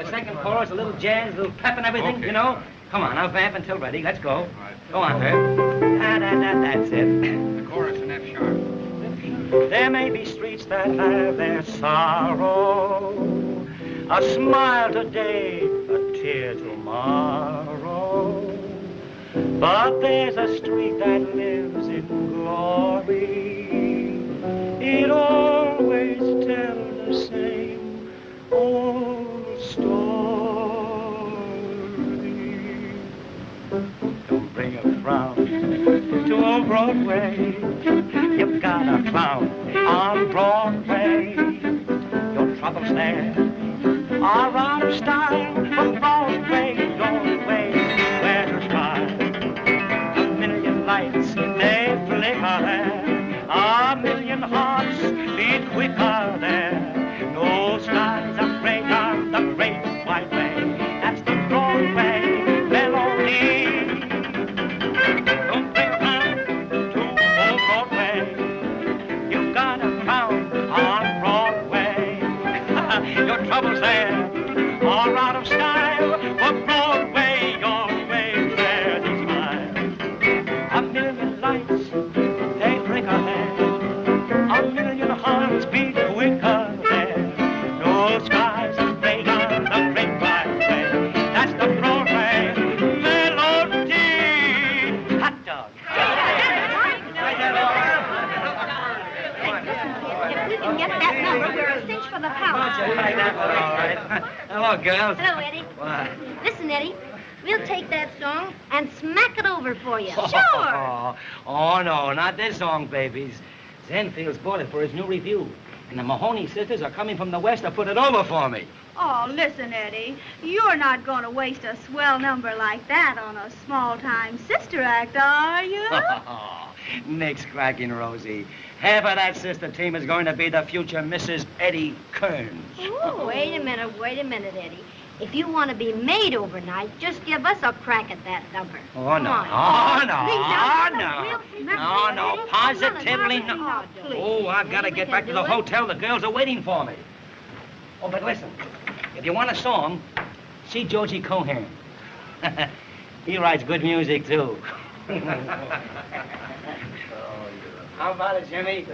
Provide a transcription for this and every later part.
The second chorus, a little jazz, a little pep and everything, Okay. you know? Come on, I'll vamp until ready. Let's go. Go on, Herb. That's it. The chorus in F sharp. There may be streets that have their sorrow, a smile today, a tear tomorrow. But there's a street that lives in glory. It always tells the same old story. Don't bring a frown to old Broadway. You've got a clown on Broadway. Your troubles there are out of style. From Broadway, your way, where to smile. A million lights, they flicker there. A million hearts beat quicker there. No skies are gray on the great white way. That's the Broadway melody. Don't bring around to old Broadway. You've got a pound on Broadway. Your troubles there are out of style. For Broadway, your way there to smile. A million lights, they flicker there. A million hearts beat quicker there. No skies are gray on the great wide way. That's the Broadway melody. Hot dog. If we can get that number, we're a cinch for the power. All right. Hello, girls. Hello, Eddie. What? Listen, Eddie, we'll take that song and smack it over for you. Sure. Oh, no, not this song, babies. Zenfield's bought it for his new review. And the Mahoney sisters are coming from the west to put it over for me. Oh, listen, Eddie. You're not going to waste a swell number like that on a small-time sister act, are you? Nick's cracking, Rosie. Half of that sister team is going to be the future Mrs. Eddie Kearns. Oh, wait a minute, Eddie. If you want to be made overnight, just give us a crack at that number. Oh, no. Come on. No, positively no. Oh, I've got to get back to the hotel. The girls are waiting for me. Oh, but listen, if you want a song, see Georgie Cohan. He writes good music, too. How about it, Jimmy?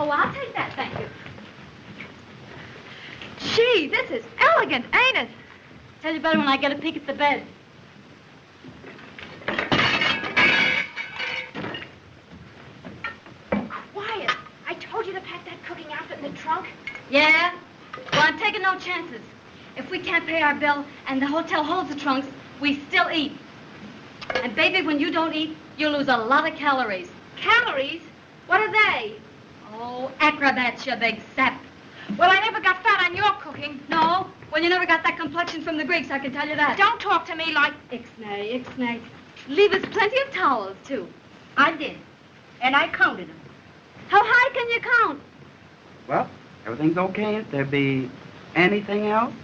Oh, I'll take that, thank you. Gee, this is elegant, ain't it? Tell you better when I get a peek at the bed. Quiet. I told you to pack that cooking outfit in the trunk. Yeah? Well, I'm taking no chances. If we can't pay our bill and the hotel holds the trunks, we still eat. And, baby, when you don't eat, you lose a lot of calories. Calories? What are they? Oh, acrobats, you big sap. Well, I never got fat on your cooking. No? Well, you never got that complexion from the Greeks, I can tell you that. Don't talk to me like... Ixnay, ixnay. Leave us plenty of towels, too. I did. And I counted them. How high can you count? Well, everything's okay. If there be anything else?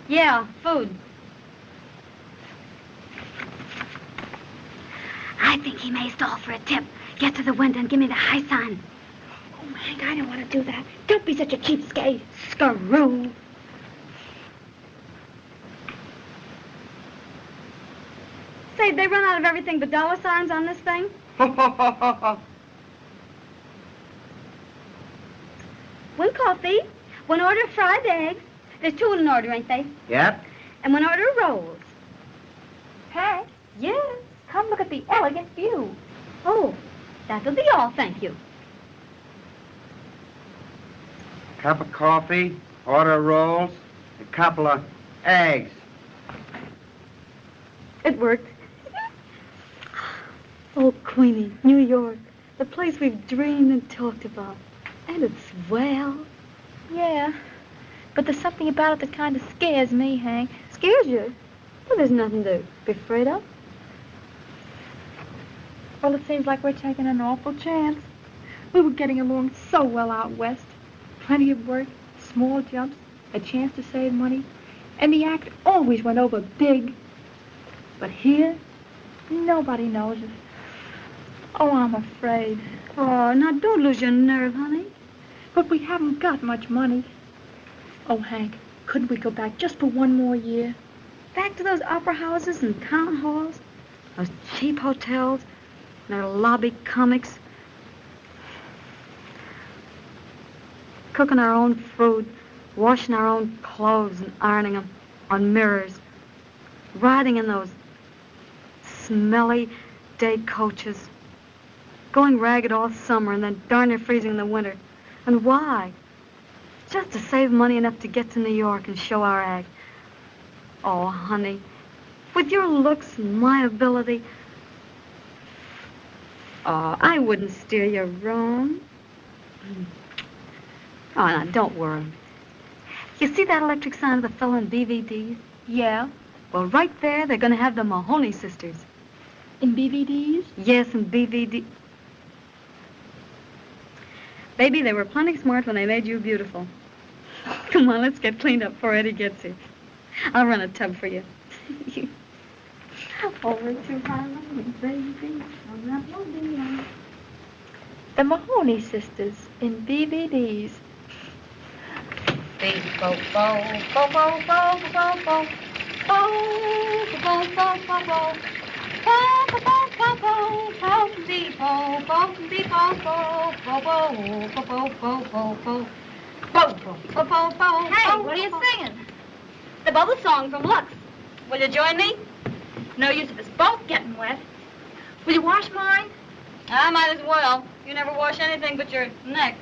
Yeah, food. I think he may stall for a tip. Get to the window and give me the high sign. Oh, Hank, I don't want to do that. Don't be such a cheapskate. Screw. Say, they run out of everything but dollar signs on this thing? One coffee, one order of fried eggs. There's two in an order, ain't they? Yep. And one order of rolls. Hank, Yes. come look at the elegant view. Oh, that'll be all, thank you. Cup of coffee, order of rolls, a couple of eggs. It worked. Oh, Queenie, New York, the place we've dreamed and talked about. And it's swell. Yeah, but there's something about it that kind of scares me, Hank. Scares you? Well, there's nothing to be afraid of. Well, it seems like we're taking an awful chance. We were getting along so well out west. Plenty of work, small jumps, a chance to save money. And the act always went over big. But here, nobody knows us. Oh, I'm afraid. Oh, now don't lose your nerve, honey. But we haven't got much money. Oh, Hank, couldn't we go back just for one more year? Back to those opera houses and town halls, those cheap hotels, and their lobby comics. Cooking our own food, washing our own clothes and ironing them on mirrors. Riding in those smelly day coaches. Going ragged all summer and then darn near freezing in the winter. And why? Just to save money enough to get to New York and show our act. Oh, honey, with your looks and my ability, oh, I wouldn't steer you wrong. Oh, now, don't worry. You see that electric sign of the fellow in BVDs? Yeah. Well, right there, they're going to have the Mahoney sisters. In BVDs? Yes, in BVD. Baby, they were plenty smart when they made you beautiful. Come on, let's get cleaned up before Eddie gets here. I'll run a tub for you. Over to Harlem, baby, on that lovely line. The Mahoney sisters in BVDs. Bo bo bo bo bo bo bo bo bo bo bo bo. Hey, what are you singing? The bubble song from Lux. Will you join me? No use of us both getting wet. Will you wash mine? I might as well. You never wash anything but your neck.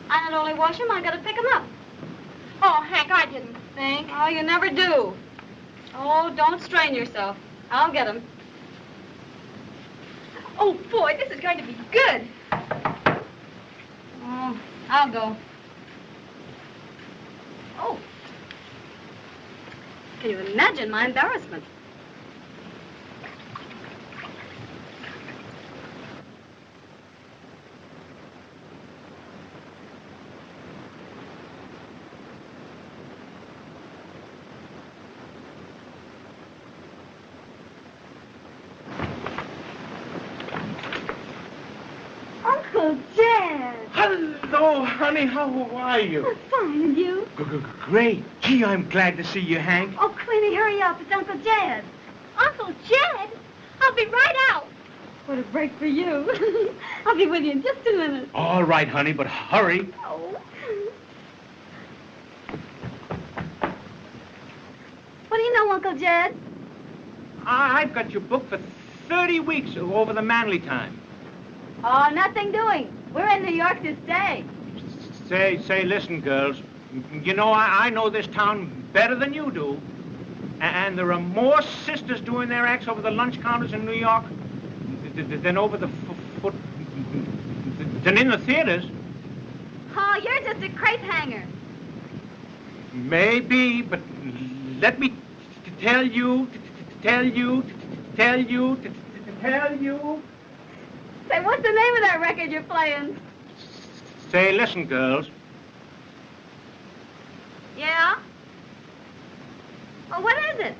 I not only wash them, I gotta pick them up. Oh, Hank, I didn't think. Oh, you never do. Oh, don't strain yourself. I'll get them. Oh, boy, this is going to be good. Oh, I'll go. Oh. Can you imagine my embarrassment? Uncle Jed! Hello, honey. How are you? Fine, and you? Great. Gee, I'm glad to see you, Hank. Oh, Queenie, hurry up. It's Uncle Jed. Uncle Jed? I'll be right out. What a break for you. I'll be with you in just a minute. All right, honey, but hurry. Oh. What do you know, Uncle Jed? I've got you booked for 30 weeks over the Manly time. Oh, nothing doing. We're in New York this day. Say, listen, girls. You know, I know this town better than you do. And there are more sisters doing their acts over the lunch counters in New York than over the than in the theaters. Oh, you're just a crepe hanger. Maybe, but let me tell you. Say, what's the name of that record you're playing? Say, listen, girls. Yeah? Oh, what is it?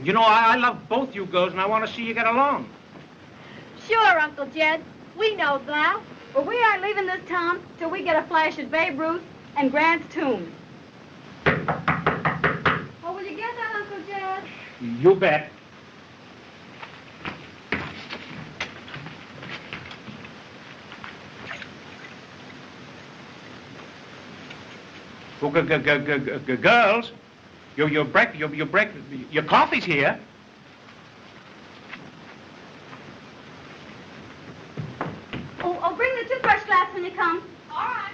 You know, I love both you girls, and I want to see you get along. Sure, Uncle Jed. We know that. But we aren't leaving this town till we get a flash of Babe Ruth and Grant's tomb. Oh, will you get that, Uncle Jed? You bet. Well, girls, your coffee's here. Oh, bring the toothbrush glass when you come. All right.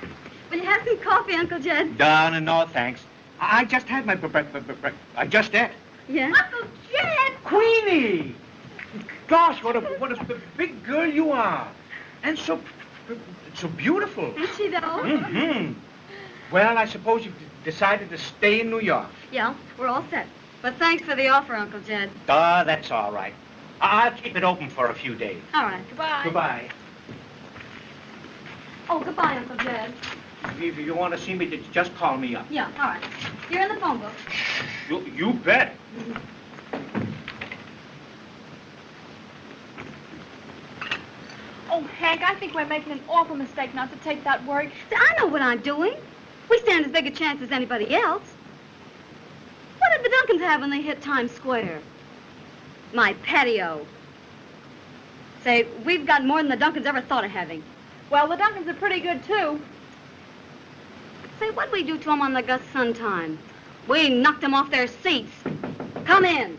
Will you have some coffee, Uncle Jed? No, thanks. I just had my I just ate. Yeah? Uncle Jed! Queenie! Gosh, what a big girl you are. And so beautiful. Is she, though? Mm-hmm. Well, I suppose you've decided to stay in New York. Yeah, we're all set. But thanks for the offer, Uncle Jed. That's all right. I'll keep it open for a few days. All right, goodbye. Goodbye. Oh, goodbye, Uncle Jed. If you want to see me, just call me up. Yeah, all right. You're in the phone book. You bet. Oh, Hank, I think we're making an awful mistake not to take that work. I know what I'm doing. We stand as big a chance as anybody else. What did the Duncans have when they hit Times Square? My patio. Say, we've got more than the Duncans ever thought of having. Well, the Duncans are pretty good, too. Say, what'd we do to them on the Gus Sun time? We knocked them off their seats. Come in.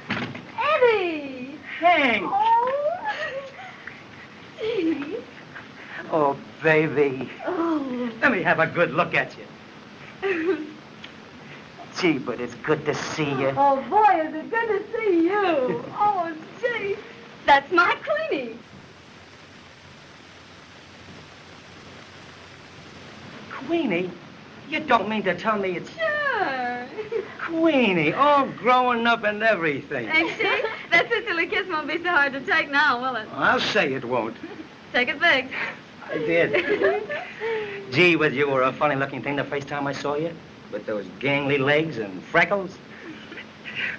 Eddie! Hank! Oh! Gee. Oh, baby. Oh. Let me have a good look at you. Gee, but it's good to see you. Oh, boy, is it good to see you. Oh, gee. That's my Queenie. Queenie? You don't mean to tell me it's Sure. Queenie, all growing up and everything. Ain't she? That sisterly kiss won't be so hard to take now, will it? I'll say it won't. Take it big. I did. Gee, with you were a funny-looking thing the first time I saw you, with those gangly legs and freckles.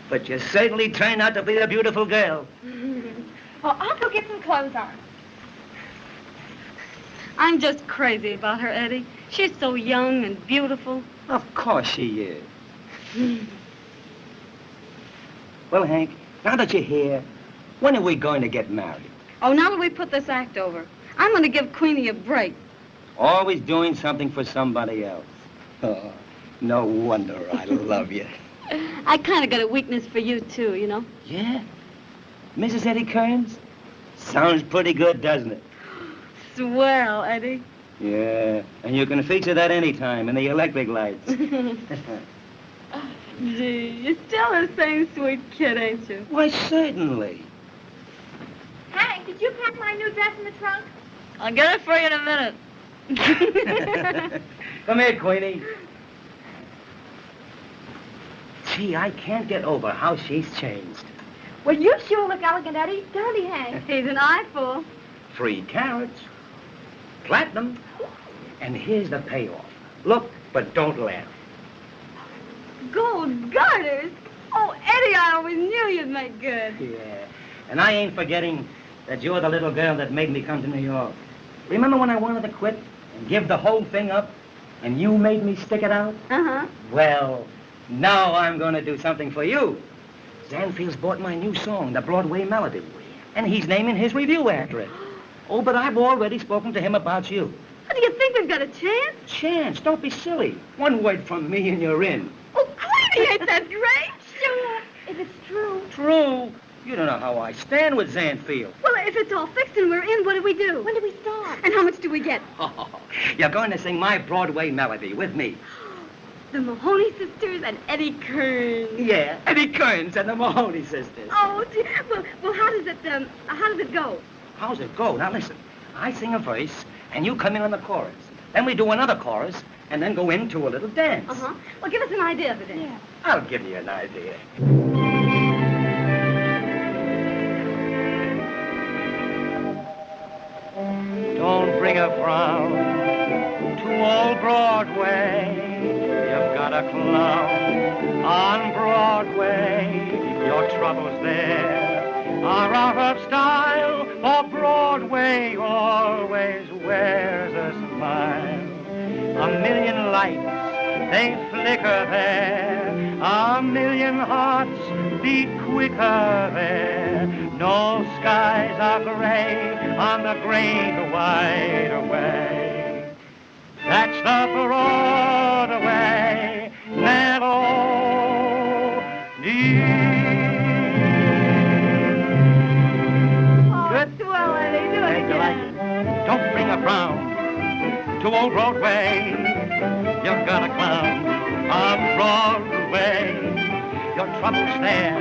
But you certainly turned out to be a beautiful girl. Well, I'll go get some clothes on. I'm just crazy about her, Eddie. She's so young and beautiful. Of course she is. Well, Hank, now that you're here, when are we going to get married? Oh, now that we put this act over, I'm going to give Queenie a break. Always doing something for somebody else. Oh, no wonder I love you. I kind of got a weakness for you, too, you know? Yeah? Mrs. Eddie Kearns? Sounds pretty good, doesn't it? Swell, Eddie. Yeah, and you can feature that anytime in the electric lights. Gee, you're still the same sweet kid, ain't you? Why, certainly. Hank, did you pack my new dress in the trunk? I'll get it for you in a minute. Come here, Queenie. Gee, I can't get over how she's changed. Well, you sure look elegant, Eddie. Don't he, Hank? He's an eyeful. 3 carats. Platinum. And here's the payoff. Look, but don't laugh. Gold garters? Oh, Eddie, I always knew you'd make good. Yeah. And I ain't forgetting that you're the little girl that made me come to New York. Remember when I wanted to quit and give the whole thing up? And you made me stick it out? Uh-huh. Well, now I'm going to do something for you. Zanfield's bought my new song, the Broadway melody. And he's naming his review after it. Oh, but I've already spoken to him about you. What, do you think we've got a chance? Chance, don't be silly. One word from me and you're in. Oh, Queenie, ain't that great? Sure, if it's true. True. You don't know how I stand with Zanfield. Well, if it's all fixed and we're in, what do we do? When do we start? And how much do we get? Oh, you're going to sing my Broadway melody with me. The Mahoney sisters and Eddie Kearns. Yeah, Eddie Kearns and the Mahoney sisters. Oh, gee, well, how does it go? How's it go? Now listen, I sing a verse, and you come in on the chorus. Then we do another chorus, and then go into a little dance. Uh-huh. Well, give us an idea of it then. Yeah. I'll give you an idea. Don't bring a frown to old Broadway. You've got a clown on Broadway. Your troubles there are out of style, for Broadway always wears a smile. A million lights, they flicker there. A million hearts beat quicker there. No skies are gray on the great wide away. That's the Broadway melody. Good? Swell, Eddie. Do it Ain't you like again. it? Don't bring a frown to old Broadway. You've got a clown on Broadway. Your troubles there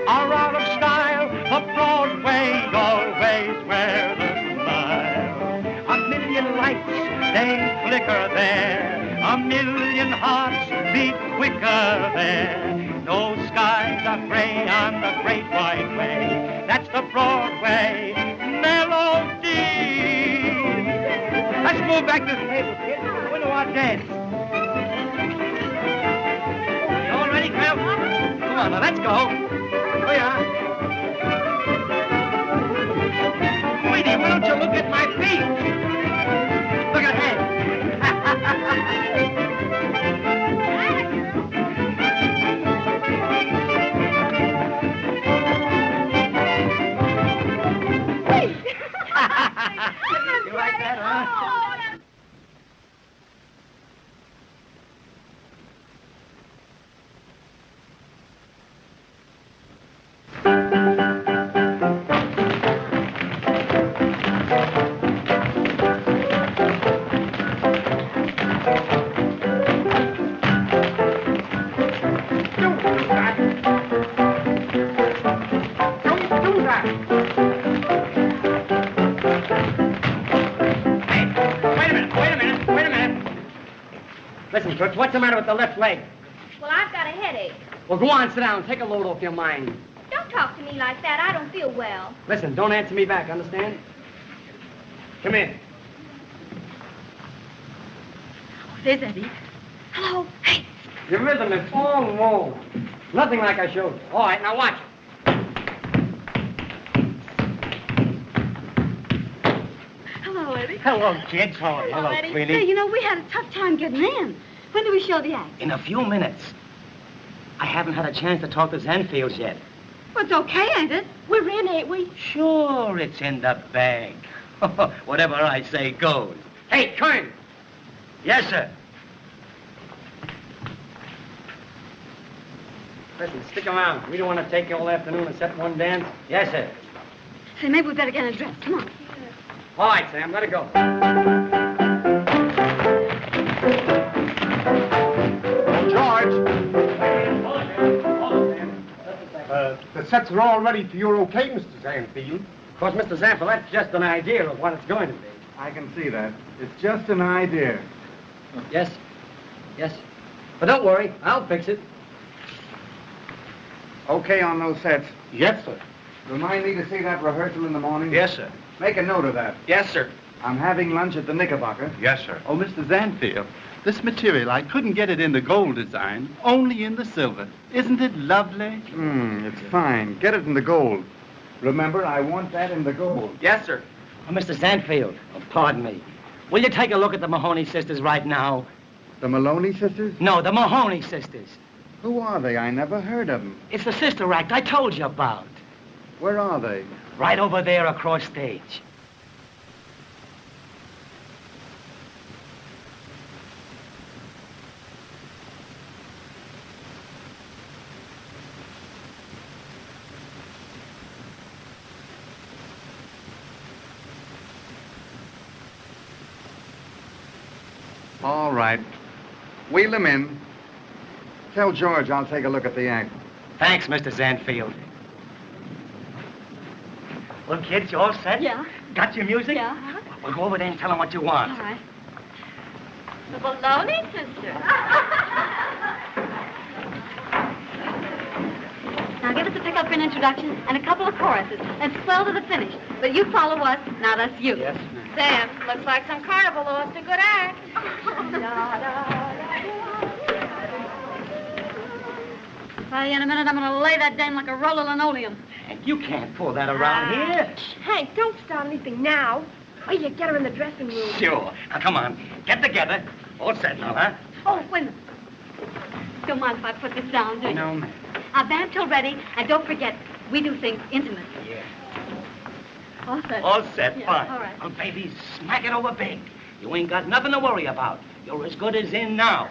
are out of style, for Broadway always wears a smile. A million lights, they flicker there. A million hearts beat quicker there. No skies are gray on the great wide way. That's the Broadway melody. Let's move back to the table, kids. We're going to our dance. Come on, now, let's go. Here we are. Sweetie, why don't you look at my feet? Look ahead. You like that, huh? Listen, Toots, what's the matter with the left leg? Well, I've got a headache. Well, go on, sit down. Take a load off your mind. Don't talk to me like that. I don't feel well. Listen, don't answer me back, understand? Come in. Oh, there's Eddie. Hello. Hey. Your rhythm is all wrong. Nothing like I showed you. All right, now watch. Hello, Eddie. Hello, kids. Hello, Eddie. Queenie. Say, you know, we had a tough time getting in. When do we show the act? In a few minutes. I haven't had a chance to talk to Zanfields yet. Well, it's okay, ain't it? We're in, ain't we? Sure, it's in the bag. Whatever I say goes. Hey, Kern. Yes, sir. Listen, stick around. We don't want to take you all afternoon except one dance. Yes, sir. Say, maybe we better get in a dress. Come on. All right, Sam, let it go. The sets are all ready for your okay, Mr. Zanfield. Of course, Mr. Zanfield, that's just an idea of what it's going to be. I can see that. It's just an idea. Yes. Yes. But don't worry, I'll fix it. Okay on those sets? Yes, sir. Remind me to see that rehearsal in the morning? Yes, sir. Make a note of that. Yes, sir. I'm having lunch at the Knickerbocker. Yes, sir. Oh, Mr. Zanfield, this material, I couldn't get it in the gold design, only in the silver. Isn't it lovely? It's fine. Get it in the gold. Remember, I want that in the gold. Yes, sir. Oh, Mr. Zanfield, pardon me. Will you take a look at the Mahoney sisters right now? The Maloney sisters? No, the Mahoney sisters. Who are they? I never heard of them. It's the sister act I told you about. Where are they? Right over there across stage. All right. Wheel them in. Tell George I'll take a look at the act. Thanks, Mr. Zanfield. Well, kids, you all set? Yeah. Got your music? Yeah. Well, go over there and tell them what you want. All right. The Baloney Sisters. Now give us a pick-up for an introduction and a couple of choruses and swell to the finish. But you follow us. Now that's you. Yes, Sam, looks like some carnival lost a good act. Say, in a minute I'm going to lay that dame like a roll of linoleum. And you can't pull that around here. Hank, don't start anything now. Wait till you get her in the dressing room. Sure. Now, come on. Get together. All set now, huh? Oh, wait a minute. Don't mind if I put this down, do you? No, ma'am. Our band till ready, and don't forget, we do things intimate. Yeah. All set. All set, Yeah, fine. all right. Oh, baby, smack it over big. You ain't got nothing to worry about. You're as good as in now.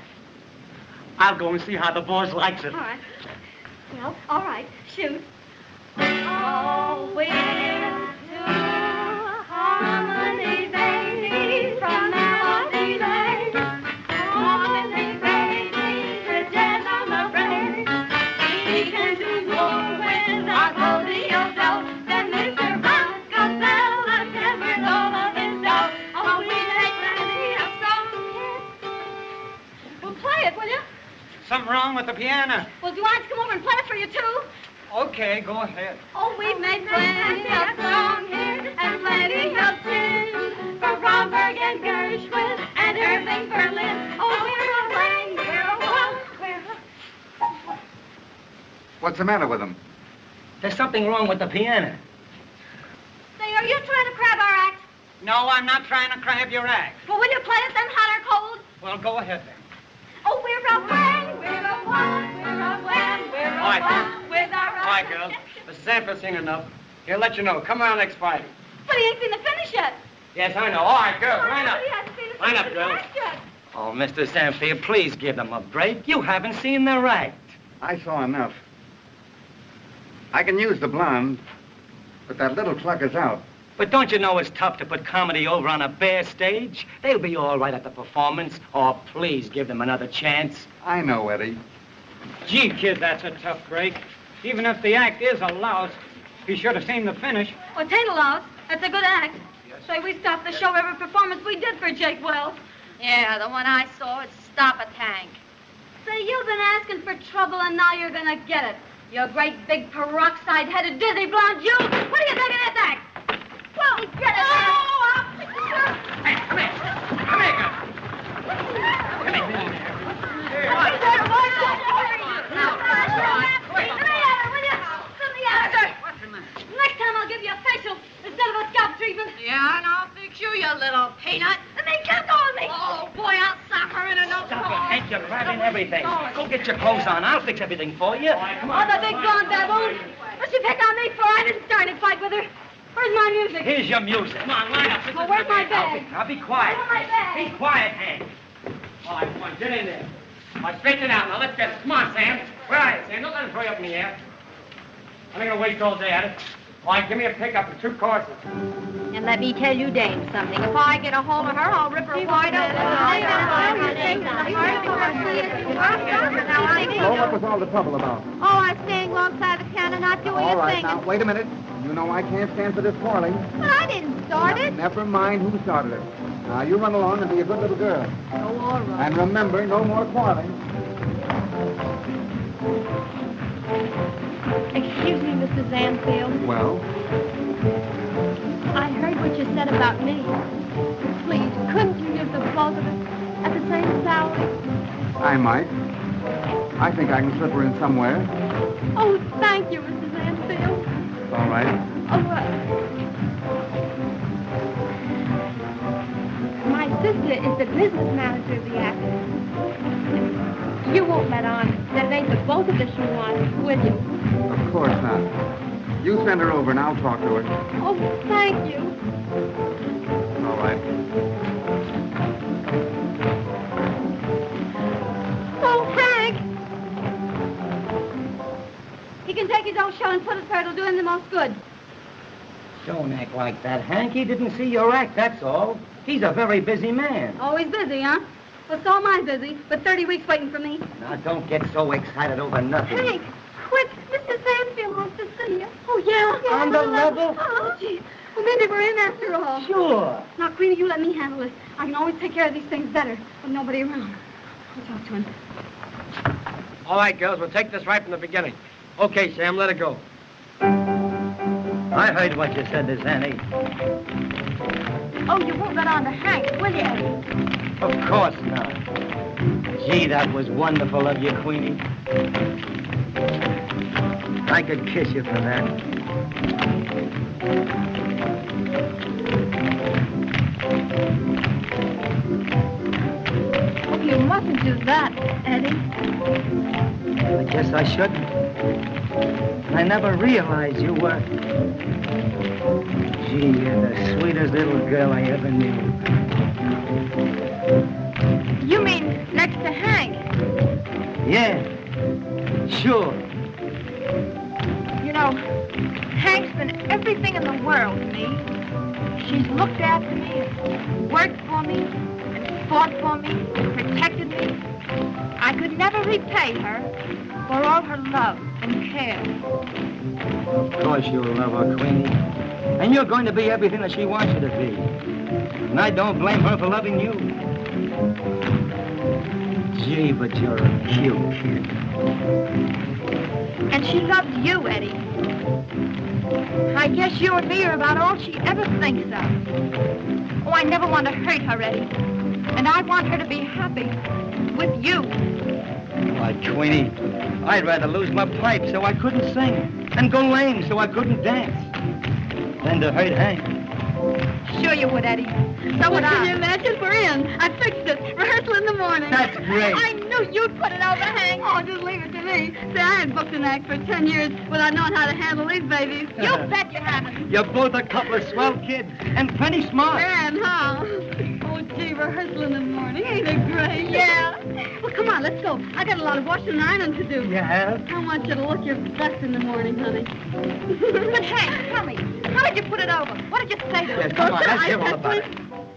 I'll go and see how the boss likes it. All right. Well, all right. Shoot. Oh, we're to harmony, baby, from melody lane. Harmony, baby, the gentleman brain. We can do more with our cordial dough than Mr. Roscoe Bell and never over his dough. Oh, we make plenty of songs. Well, play it, will you? Something wrong with the piano. Well, do I come over and play it for you, too? Okay, go ahead. Oh, we've made plenty of songs here and plenty of tunes for Romberg and Gershwin and Irving Berlin. Oh, we're a playing, we're a waltz, we're a... What's the matter with them? There's something wrong with the piano. Say, are you trying to crab our act? No, I'm not trying to crab your act. Well, will you play it then, hot or cold? Well, go ahead then. Oh, we're a one, we're a one, we're a one, we're a All right. one with our All right, girls. Mrs. Sanford's seen enough. He'll let you know. Come around next Friday. But he ain't seen the finish yet. Yes, I know. All right, girls, line up. He hasn't seen the Line up, finish girls. yet. Oh, Mr. Sanfield, please give them a break. You haven't seen their act. I saw enough. I can use the blonde, but that little clucker's out. But don't you know it's tough to put comedy over on a bare stage? They'll be all right at the performance. Oh, please give them another chance. I know, Eddie. Gee, kid, that's a tough break. Even if the act is a louse, be sure to seen the finish. Well, it ain't a loss. That's a good act. Say, we stopped the show every performance we did for Jake Wells. Yeah, the one I saw would stop a tank. Say, you've been asking for trouble, and now you're gonna get it. You great big peroxide-headed dizzy blonde you. What do you think of this act? Well, get it. Oh, I'll fix it up. Hey, come here. Come here, girl. Come here. Hey, there, watch that. Let me at her, will you? Let me at her. What's the matter? Next time I'll give you a facial instead of a scalp treatment. Yeah, and I'll fix you, you little peanut. And then kept on me. Oh, boy, I'll sock her in a no Stop it, Hank. You're grabbing everything. Go get your clothes on. I'll fix everything for you. Come Oh, on. the big blonde baboon. What's she pick on me for? I didn't start a fight with her. Where's my music? Here's your music. Come on, line up. This Oh, is where's my the bag? Now be quiet. Where's my bag? Be quiet, Hank. All right, come on, get in there. All right, straighten it out. Now, let's get it. Come on, Sam. Where are you, Sam? Don't let him throw you up in the air. I'm not going to waste all day at it. All right, give me a pickup for 2 courses. And let me tell you, Dame, something. If I get a hold of her, I'll rip her wide open. Oh, what was all the trouble about? Oh, I'm staying alongside the counter, not doing All a right, thing. now, wait a minute. You know I can't stand for this quarreling. But I didn't start it. Never mind who started it. Now, you run along and be a good little girl. Oh, all right. And remember, no more quarreling. Excuse me, Mrs. Anfield. Well, I heard what you said about me. Please, couldn't you give the both of us at the same salary? I might. I think I can slip her in somewhere. Oh, thank you, Mrs. Anfield. All right. Oh, my sister is the business manager of the act. You won't let on that it ain't the both of us you want, will you? Of course not. You send her over and I'll talk to her. Oh, thank you. All right. Oh, Hank! He can take his own show and put it where it'll do him the most good. Don't act like that, Hank. He didn't see your act, that's all. He's a very busy man. Always busy, huh? Well, so am I busy, but 30 weeks waiting for me. Now, don't get so excited over nothing. Hank, quick! Mr. Sanfield wants to see you. Oh, yeah? On the level? Oh, gee. Well, maybe we're in after all. Sure. Now, Queenie, you let me handle this. I can always take care of these things better with nobody around. I'll talk to him. All right, girls, we'll take this right from the beginning. Okay, Sam, let it go. I heard what you said to Zanny. Oh, you won't let on to Hank, will you? Of course not. Gee, that was wonderful of you, Queenie. I could kiss you for that. Oh, you mustn't do that, Eddie. I guess I shouldn't. I never realized you were... Gee, you're the sweetest little girl I ever knew. You mean next to Hank? Yeah, sure. You know, Hank's been everything in the world to me. She's looked after me, and worked for me, and fought for me, and protected me. I could never repay her for all her love and care. Of course you'll love her, Queenie. And you're going to be everything that she wants you to be. And I don't blame her for loving you. Gee, but you're a cute kid. And she loves you, Eddie. I guess you and me are about all she ever thinks of. Oh, I never want to hurt her, Eddie. And I want her to be happy with you. Why, Queenie, I'd rather lose my pipe so I couldn't sing and go lame so I couldn't dance than to hurt Hank. Sure you would, Eddie. So would Can I. you imagine? We're in. I fixed it. Rehearsal in the morning. That's great. I knew you'd put it over, Hank. Oh, just leave it to me. See, I had booked an act for 10 years without knowing how to handle these babies. You bet you haven't. You're both a couple of swell kids and plenty smart. And how? Oh, gee, rehearsal in the morning. Ain't it great? Yeah. Well, come on, let's go. I got a lot of washing and ironing to do. Yeah? I want you to look your best in the morning, honey. But Hank, tell me, how did you put it over? What did you say to Yes, it? come on, let's hear all about it.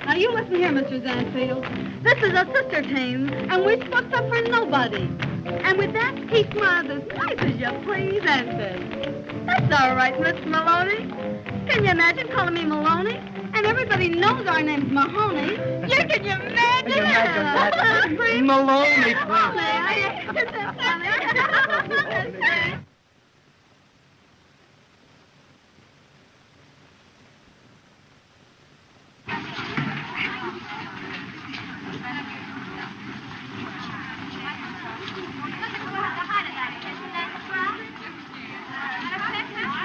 Now, you listen here, Mr. Zanfield. This is a sister team, and we fucked up for nobody. And with that, he smiled as nice as you please and said, "That's all right, Miss Maloney." Can you imagine calling me Maloney? And everybody knows our name's Mahoney. Yeah, can you imagine? Can you imagine that? Please. Maloney, Maloney.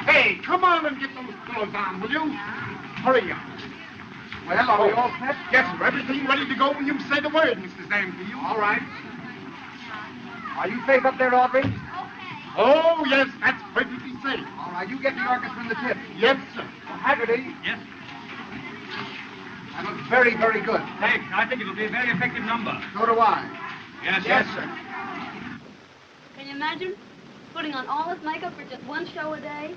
Hey, come on and get those clothes on, will you? Hurry up. Well, are we all set? Yes, sir. Everything ready to go when you say the word, Mr. Zanfield. All right. Are you safe up there, Audrey? Oh, yes, that's perfectly safe. All right, you get the orchestra in the tip. Yes, sir. Haggerty. Yes. That looks very, very good. Thanks. I think it'll be a very effective number. So do I. Yes, Yes, sir. Can you imagine putting on all this makeup for just one show a day?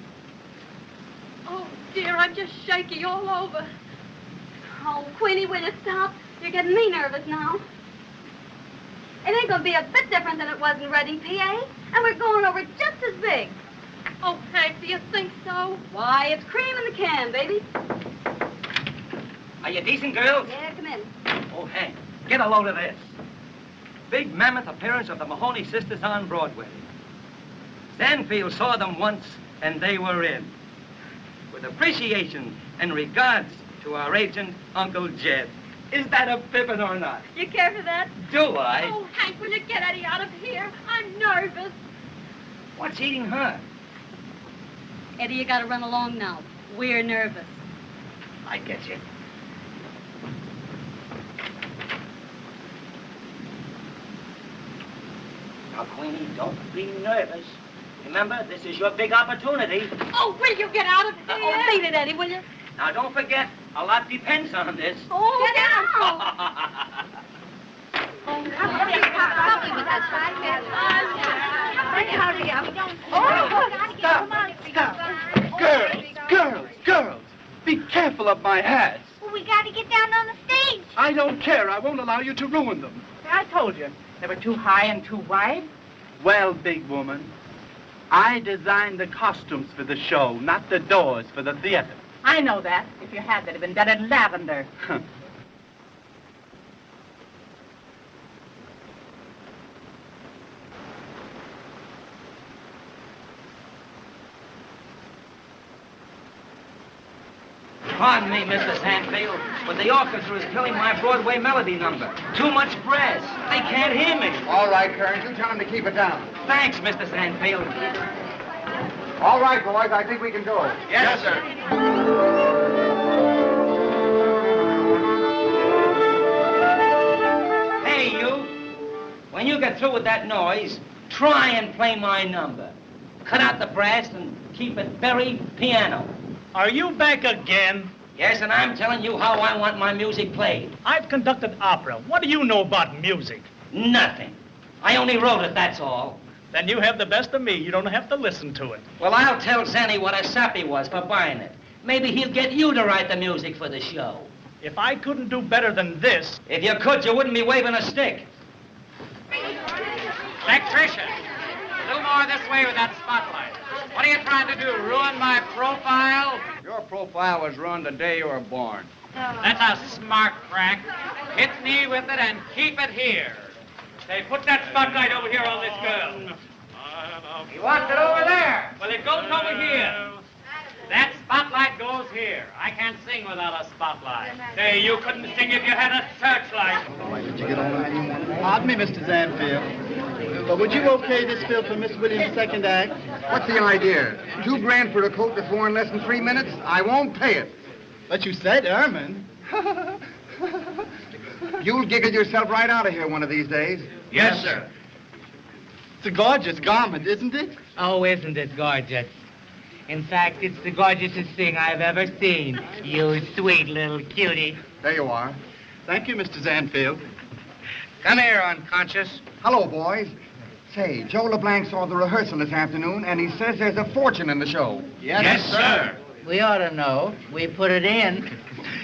Oh, dear, I'm just shaky all over. Oh, Queenie, will you stop? You're getting me nervous now. It ain't gonna be a bit different than it was in Reading, PA. And we're going over just as big. Oh, Hank, do you think so? Why, it's cream in the can, baby. Are you decent, girls? Yeah, come in. Oh, Hank, get a load of this. Big mammoth appearance of the Mahoney sisters on Broadway. Zanfield saw them once, and they were in. With appreciation and regards to our agent, Uncle Jed. Is that a pippin or not? You care for that? Do I? Oh, Hank, will you get Eddie out of here? I'm nervous. What's eating her? Eddie, you gotta run along now. We're nervous. I get you. Now, Queenie, don't be nervous. Remember, this is your big opportunity. Oh, will you get out of here? Oh, beat it, Eddie, will you? Now, don't forget, a lot depends on this. Oh, Get out! Hurry up. Girls, be careful of my hats. Well, we got to get down on the stage. I don't care. I won't allow you to ruin them. I told you. They were too high and too wide. Well, big woman, I designed the costumes for the show, not the doors for the theater. I know that. If you had, they'd have been done in lavender. Pardon me, Mr. Sandfield, but the orchestra is killing my Broadway melody number. Too much brass. They can't hear me. All right, Kearns, you tell him to keep it down. Thanks, Mr. Sandfield. All right, boys, I think we can go. Yes, sir. Hey, you. When you get through with that noise, try and play my number. Cut out the brass and keep it very piano. Are you back again? Yes, and I'm telling you how I want my music played. I've conducted opera. What do you know about music? Nothing. I only wrote it, that's all. Then you have the best of me. You don't have to listen to it. Well, I'll tell Zanny what a sap he was for buying it. Maybe he'll get you to write the music for the show. If I couldn't do better than this... If you could, you wouldn't be waving a stick. Electrician, a little more this way with that spotlight. What are you trying to do, ruin my profile? Your profile was ruined the day you were born. That's a smart crack. Hit me with it and keep it here. Say, put that spotlight over here on this girl. He wants it over there. Well, it goes over here. That spotlight goes here. I can't sing without a spotlight. Say, you couldn't sing if you had a searchlight. Pardon me, Mr. Zanfield. But would you okay this bill for Miss Williams' second act? What's the idea? $2 for a coat before in less than 3 minutes? I won't pay it. But you said Ermine. You'll giggle yourself right out of here one of these days. Yes, sir. It's a gorgeous garment, isn't it? Oh, isn't it gorgeous? In fact, it's the gorgeousest thing I've ever seen. You sweet little cutie. There you are. Thank you, Mr. Zanfield. Come here, unconscious. Hello, boys. Say, Joe LeBlanc saw the rehearsal this afternoon, and he says there's a fortune in the show. Yes, sir. We ought to know. We put it in.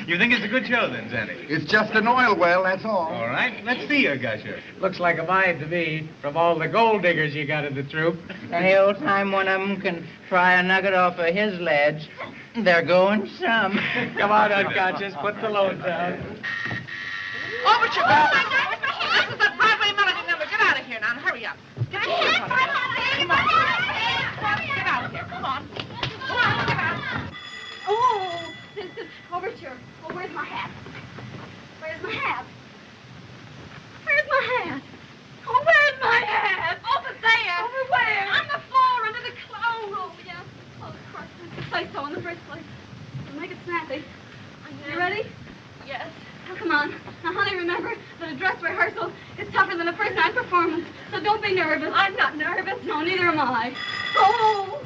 You think it's a good show, then, Sandy? It's just an oil well, that's all. All right, let's see her, Gusher. Looks like a mine to me, from all the gold diggers you got in the troupe. Any old time one of them can pry a nugget off of his ledge, they're going some. Come on, unconscious, put the load down. Overture, girl. This is a Broadway melody number. Get out of here now and hurry up. Get out of here. Come on. Get out of here. Come on. Come on, get out. Oh, this is overture. Oh, where's my hat? Where's my hat? Where's my hat? Oh, where's my hat? Over there. Over where? On the floor, under the clothes. Oh, yes. Oh, of course. I say so in the first place. So make it snappy. You ready? Yes. Oh, come on. Now, honey, remember that a dress rehearsal is tougher than a first night performance. So don't be nervous. I'm not nervous. No, neither am I. Oh!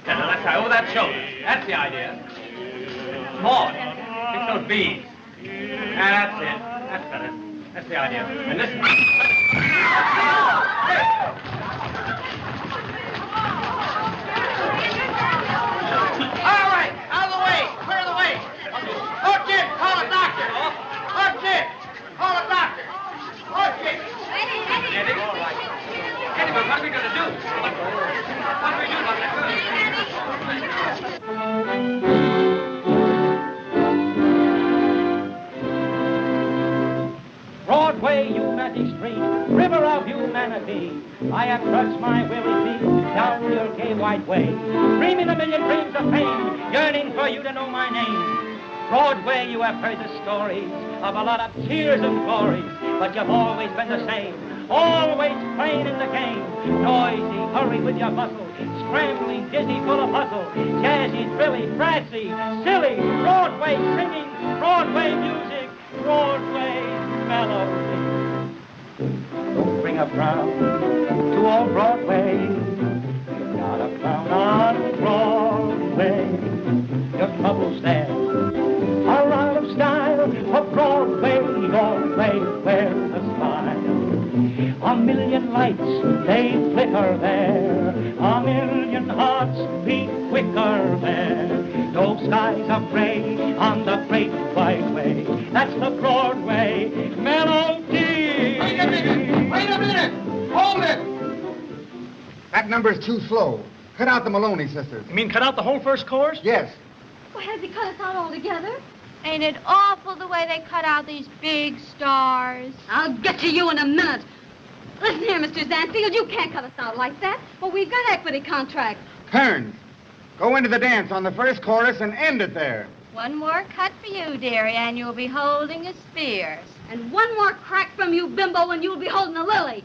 Now, let's try over that shoulder. That's the idea. More. Fix those beads. That's it. That's better. That's the idea. And listen. All right. Out of the way. Clear the way. Oh, Jim, call a doctor. Oh, Jim, call a doctor. Oh, Jim. Eddie, all right. Eddie, but what are we going to do? What are we doing? Broadway, humanity street, river of humanity. I have trudged my weary feet down your gay white way, dreaming a million dreams of fame, yearning for you to know my name. Broadway, you have heard the stories of a lot of tears and glories, but you've always been the same, always playing in the game. Noisy, hurry with your bustle, scrambling, dizzy, full of hustle, jazzy, thrilly, brassy, silly, Broadway singing, Broadway music, Broadway melody. Don't bring a frown to old Broadway. You've got a frown on Broadway. Your troubles there are out of style. For Broadway, always wear a smile. A million lights, they flicker there. A million hearts beat quicker there. No skies are gray on the great white way. That's the Broadway melody. Wait a minute! Hold it! That number's too slow. Cut out the Maloney sisters. You mean cut out the whole first chorus? Yes. Well, has he cut us out altogether? Ain't it awful the way they cut out these big stars? I'll get to you in a minute. Listen here, Mr. Zanfield, you can't cut us out like that. Well, we've got equity contracts. Kearns, go into the dance on the first chorus and end it there. One more cut for you, dearie, and you'll be holding a spears. And one more crack from you, bimbo, and you'll be holding a lily.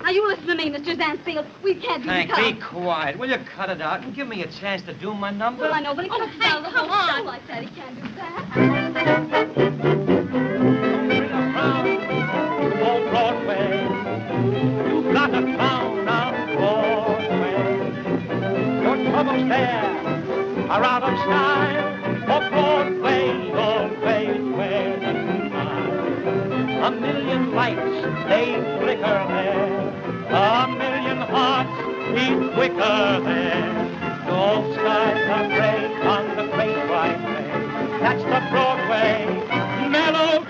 Now, you listen to me, Mr. Zanfield. We can't do Hank, the be cut. quiet. Will you cut it out and give me a chance to do my number? Well, I know, but he cuts us out of the whole show like that. He can't do that. Oh, Broadway, you've got a crown on Broadway. Your troubles there are out of style. For Broadway, always wear the smile. A million lights, they flicker there. A million hearts beat quicker there. No skies are gray on the great white way. That's the Broadway melody.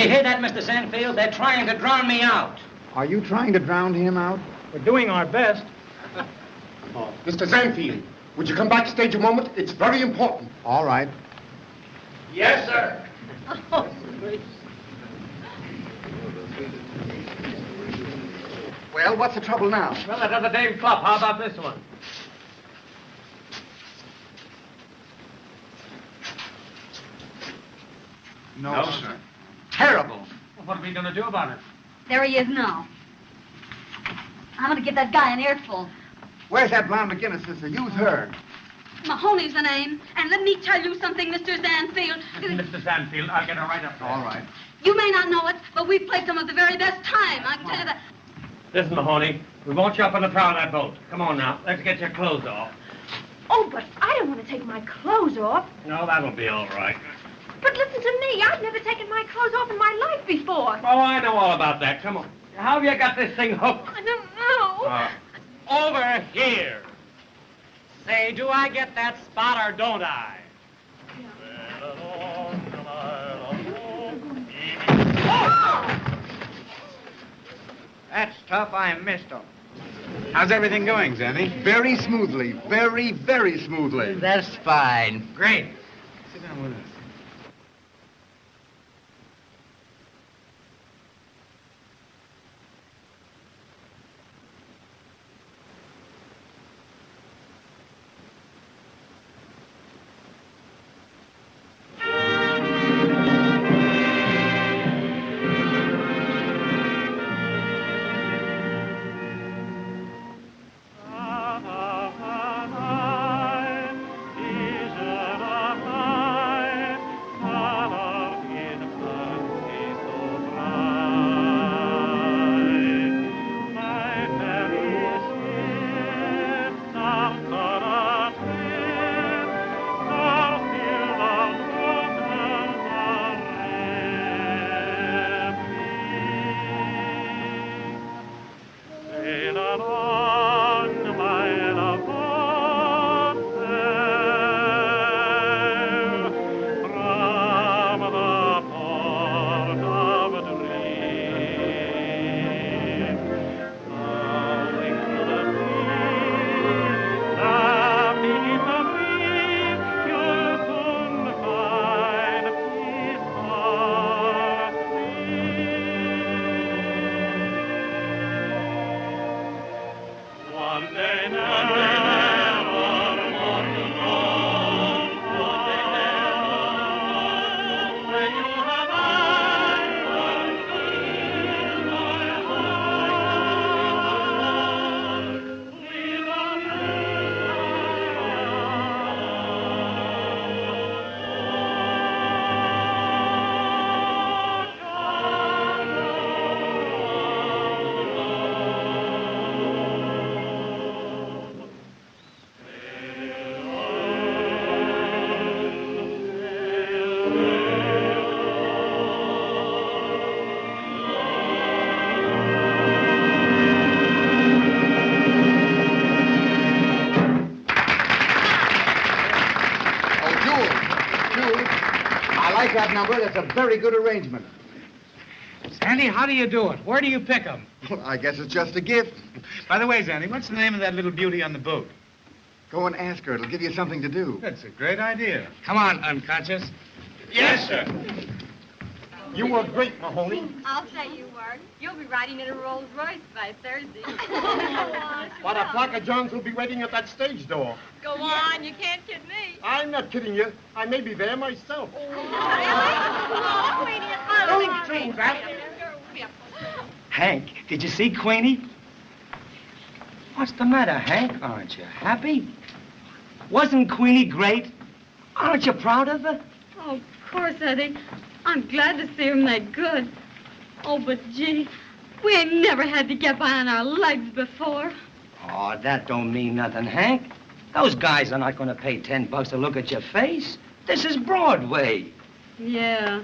you hear that, Mr. Sandfield? They're trying to drown me out. Are you trying to drown him out? We're doing our best. Mr. Zanfield, would you come backstage a moment? It's very important. All right. Yes, sir. Well, what's the trouble now? Well, that other Dame Fluff. How about this one? No, sir. Terrible. Well, what are we going to do about it? There he is now. I'm going to give that guy an earful. Where's that blonde McGinnis sister? Use her. Mahoney's the name. And let me tell you something, Mr. Sandfield. Mr. Sandfield, I'll get her right up there. All right. You may not know it, but we've played some of the very best time. I can tell you that. Listen, Mahoney, we want you up on the prow of that boat. Come on now, let's get your clothes off. Oh, but I don't want to take my clothes off. No, that'll be all right. But listen to me. I've never taken my clothes off in my life before. Oh, I know all about that. Come on. How have you got this thing hooked? I don't know. Over here. Say, do I get that spot or don't I? That's tough. I missed him. How's everything going, Zanny? Very smoothly. Very, very smoothly. That's fine. Great. Sit down with us. That number, that's a very good arrangement. Sandy, how do you do it? Where do you pick them? Well, I guess it's just a gift. By the way, Zanny, what's the name of that little beauty on the boat? Go and ask her. It'll give you something to do. That's a great idea. Come on, unconscious. Yes, sir. You were great, Mahoney. I'll say you were. You'll be riding in a Rolls Royce by Thursday. But a flock of Johns will be waiting at that stage door. Go on, you can't kid me. I'm not kidding you. I may be there myself. Don't do that. Hank, did you see Queenie? What's the matter, Hank? Aren't you happy? Wasn't Queenie great? Aren't you proud of her? Oh, of course, Eddie. I'm glad to see him that good. Oh, but gee, we ain't never had to get by on our legs before. Oh, that don't mean nothing, Hank. Those guys are not going to pay $10 to look at your face. This is Broadway. Yeah,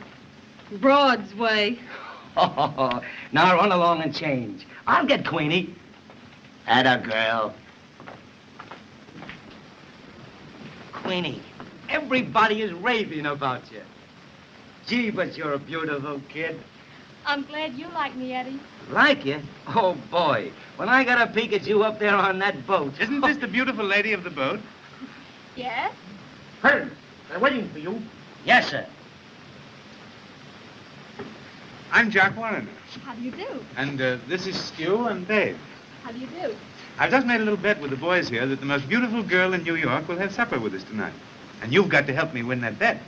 Broad's way. Oh, now run along and change. I'll get Queenie. Atta girl. Queenie, everybody is raving about you. Gee, but you're a beautiful kid. I'm glad you like me, Eddie. Like you? Oh, boy. When I got a peek at you up there on that boat. Isn't this the beautiful lady of the boat? Yes? Holmes, they're waiting for you. Yes, sir. I'm Jack Warner. How do you do? And this is Stu and Dave. How do you do? I've just made a little bet with the boys here that the most beautiful girl in New York will have supper with us tonight. And you've got to help me win that bet.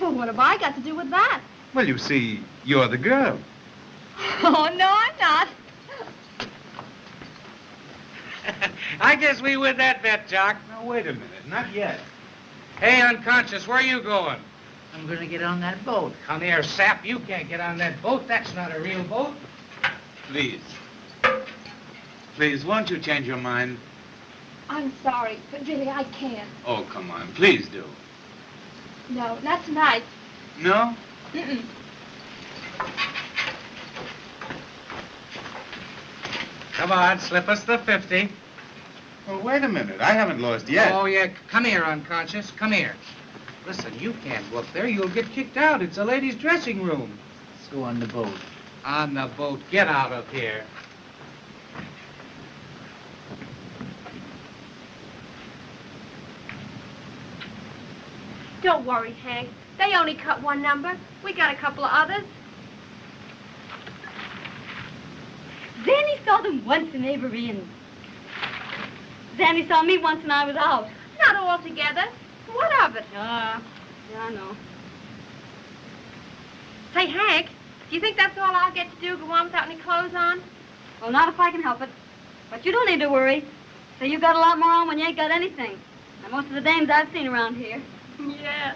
Well, what have I got to do with that? Well, you see, you're the girl. Oh, no, I'm not. I guess we win that bet, Jock. Now, wait a minute. Not yet. Hey, unconscious, where are you going? I'm going to get on that boat. Come here, sap. You can't get on that boat. That's not a real boat. Please. Please, won't you change your mind? I'm sorry, but really, I can't. Oh, come on. Please do. No, not tonight. No? Mm-mm. Come on, slip us the 50. Well, wait a minute. I haven't lost yet. Oh, yeah. Come here, unconscious. Come here. Listen, you can't go up there. You'll get kicked out. It's a ladies' dressing room. Let's go on the boat. On the boat. Get out of here. Don't worry, Hank. They only cut one number. We got a couple of others. Zanny saw them once in Avery, and Zanny saw me once when I was out. Not all together. What of it? Yeah, I know. Say, Hank, do you think that's all I'll get to do, go on without any clothes on? Well, not if I can help it. But you don't need to worry. So you got a lot more on when you ain't got anything. And most of the dames I've seen around here. Yeah.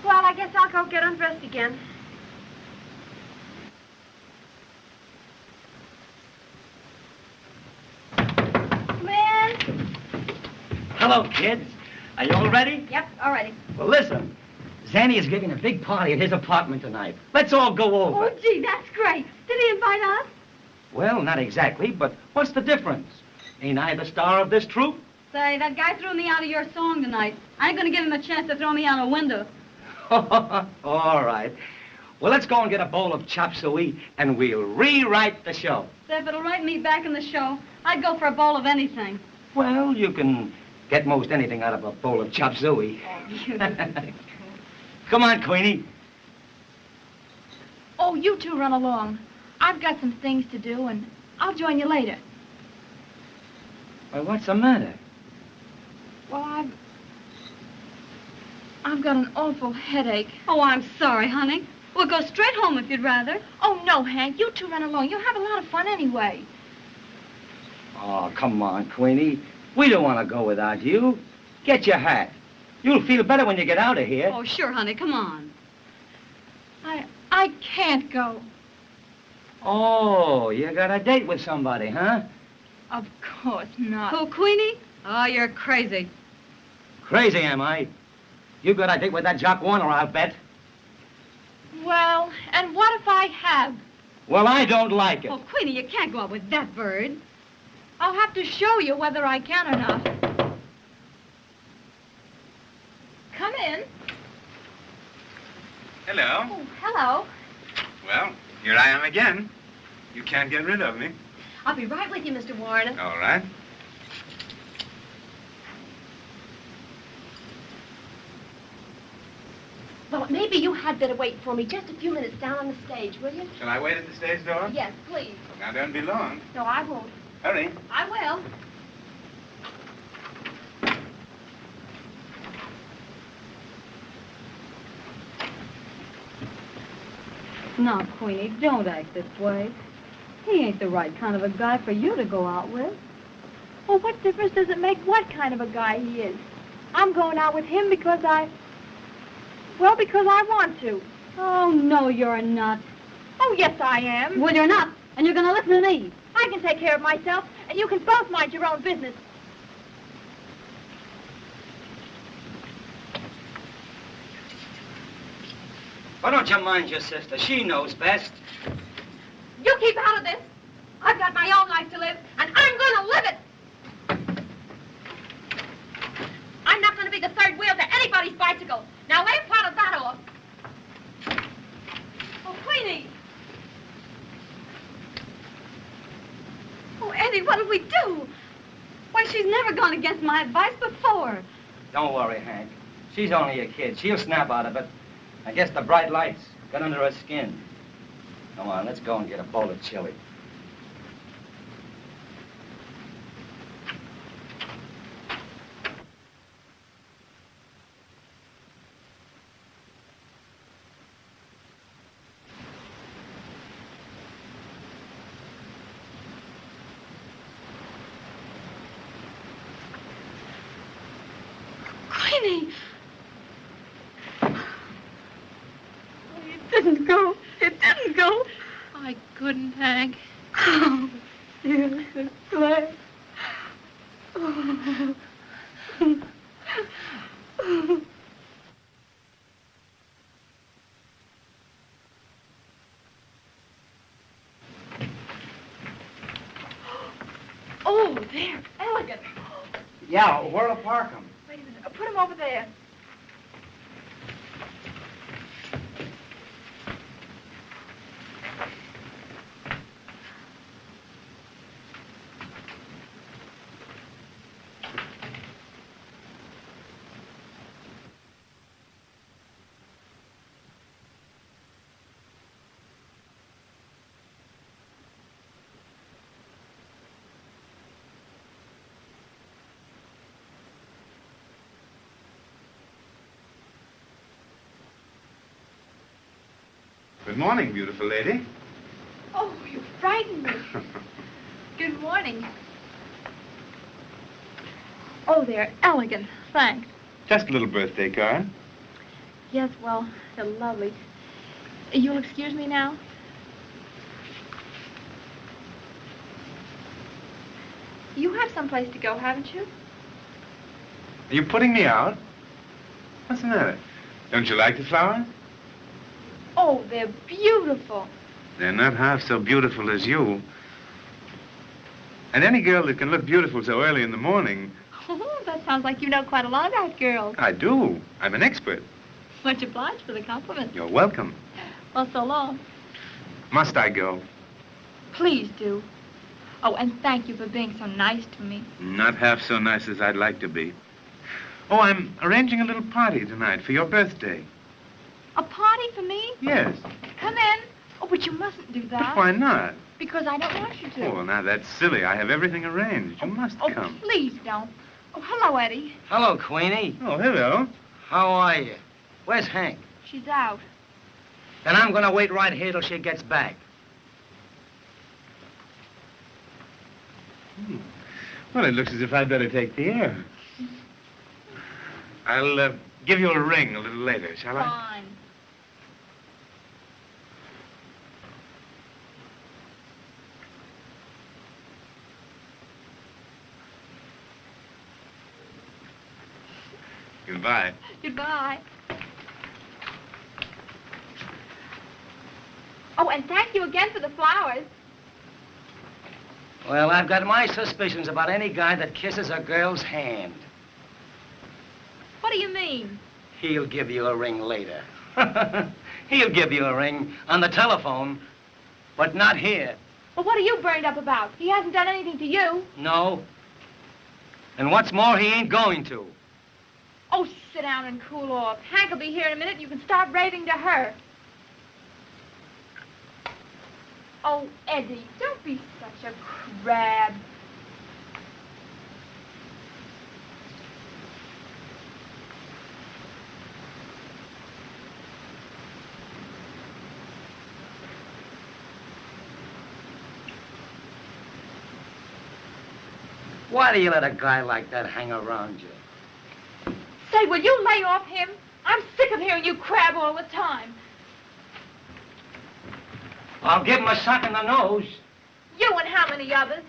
Well, I guess I'll go get undressed again. Man. Hello, kids. Are you all ready? Yep, all righty. Well, listen. Zanny is giving a big party at his apartment tonight. Let's all go over. Oh, gee, that's great. Did he invite us? Well, not exactly, but what's the difference? Ain't I the star of this troupe? Say, that guy threw me out of your song tonight. I ain't gonna give him a chance to throw me out a window. All right. Well, let's go and get a bowl of chop suey, and we'll rewrite the show. Say, if it'll write me back in the show, I'd go for a bowl of anything. Well, you can get most anything out of a bowl of chop suey. Come on, Queenie. Oh, you two run along. I've got some things to do, and I'll join you later. Well, what's the matter? Well, I've got an awful headache. Oh, I'm sorry, honey. We'll go straight home if you'd rather. Oh, no, Hank. You two run along. You'll have a lot of fun anyway. Oh, come on, Queenie. We don't want to go without you. Get your hat. You'll feel better when you get out of here. Oh, sure, honey. Come on. I can't go. Oh, you got a date with somebody, huh? Of course not. Who, Queenie? Oh, you're crazy. Crazy, am I? You got a date with that Jock Warner, I'll bet. Well, and what if I have? Well, I don't like it. Oh, Queenie, you can't go out with that bird. I'll have to show you whether I can or not. Come in. Hello. Oh, hello. Well, here I am again. You can't get rid of me. I'll be right with you, Mr. Warner. All right. Well, maybe you had better wait for me just a few minutes down on the stage, will you? Shall I wait at the stage door? Yes, please. Now, don't be long. No, I won't. Hurry. I will. Now, Queenie, don't act this way. He ain't the right kind of a guy for you to go out with. Well, what difference does it make what kind of a guy he is? I'm going out with him because because I want to. Oh, no, you're not. Oh, yes, I am. Well, you're not, and you're going to listen to me. I can take care of myself, and you can both mind your own business. Why don't you mind your sister? She knows best. You keep out of this. I've got my own life to live, and I'm going to live it. I'm not going to be the third wheel to anybody's bicycle. Now, lay part of that off. She's never gone against my advice before. Don't worry, Hank. She's only a kid. She'll snap out of it. I guess the bright lights got under her skin. Come on, let's go and get a bowl of chili. Queenie! It didn't go. It didn't go. I couldn't, Hank. Oh, you're so glad. Oh. Oh, there. Elegant. Yeah, where'll I park him? Wait a minute. Put him over there. Good morning, beautiful lady. Oh, you frightened me. Good morning. Oh, they're elegant. Thanks. Just a little birthday card. Yes, well, they're lovely. You'll excuse me now? You have someplace to go, haven't you? Are you putting me out? What's the matter? Don't you like the flowers? Oh, they're beautiful. They're not half so beautiful as you. And any girl that can look beautiful so early in the morning... Oh, that sounds like you know quite a lot about girls. I do. I'm an expert. Much obliged for the compliment. You're welcome. Well, so long. Must I go? Please do. Oh, and thank you for being so nice to me. Not half so nice as I'd like to be. Oh, I'm arranging a little party tonight for your birthday. A party for me? Yes. Come in. Oh, but you mustn't do that. But why not? Because I don't want you to. Oh, well, now that's silly. I have everything arranged. You must come. Please don't. Oh, hello, Eddie. Hello, Queenie. Oh, hello. How are you? Where's Hank? She's out. Then I'm going to wait right here till she gets back. Well, it looks as if I'd better take the air. I'll give you a ring a little later, shall I? Fine. Goodbye. Goodbye. Oh, and thank you again for the flowers. Well, I've got my suspicions about any guy that kisses a girl's hand. What do you mean? He'll give you a ring later. He'll give you a ring on the telephone, but not here. Well, what are you burned up about? He hasn't done anything to you. No. And what's more, he ain't going to. Oh, sit down and cool off. Hank will be here in a minute and you can start raving to her. Oh, Eddie, don't be such a crab. Why do you let a guy like that hang around you? Say, will you lay off him? I'm sick of hearing you crab all the time. I'll give him a sock in the nose. You and how many others?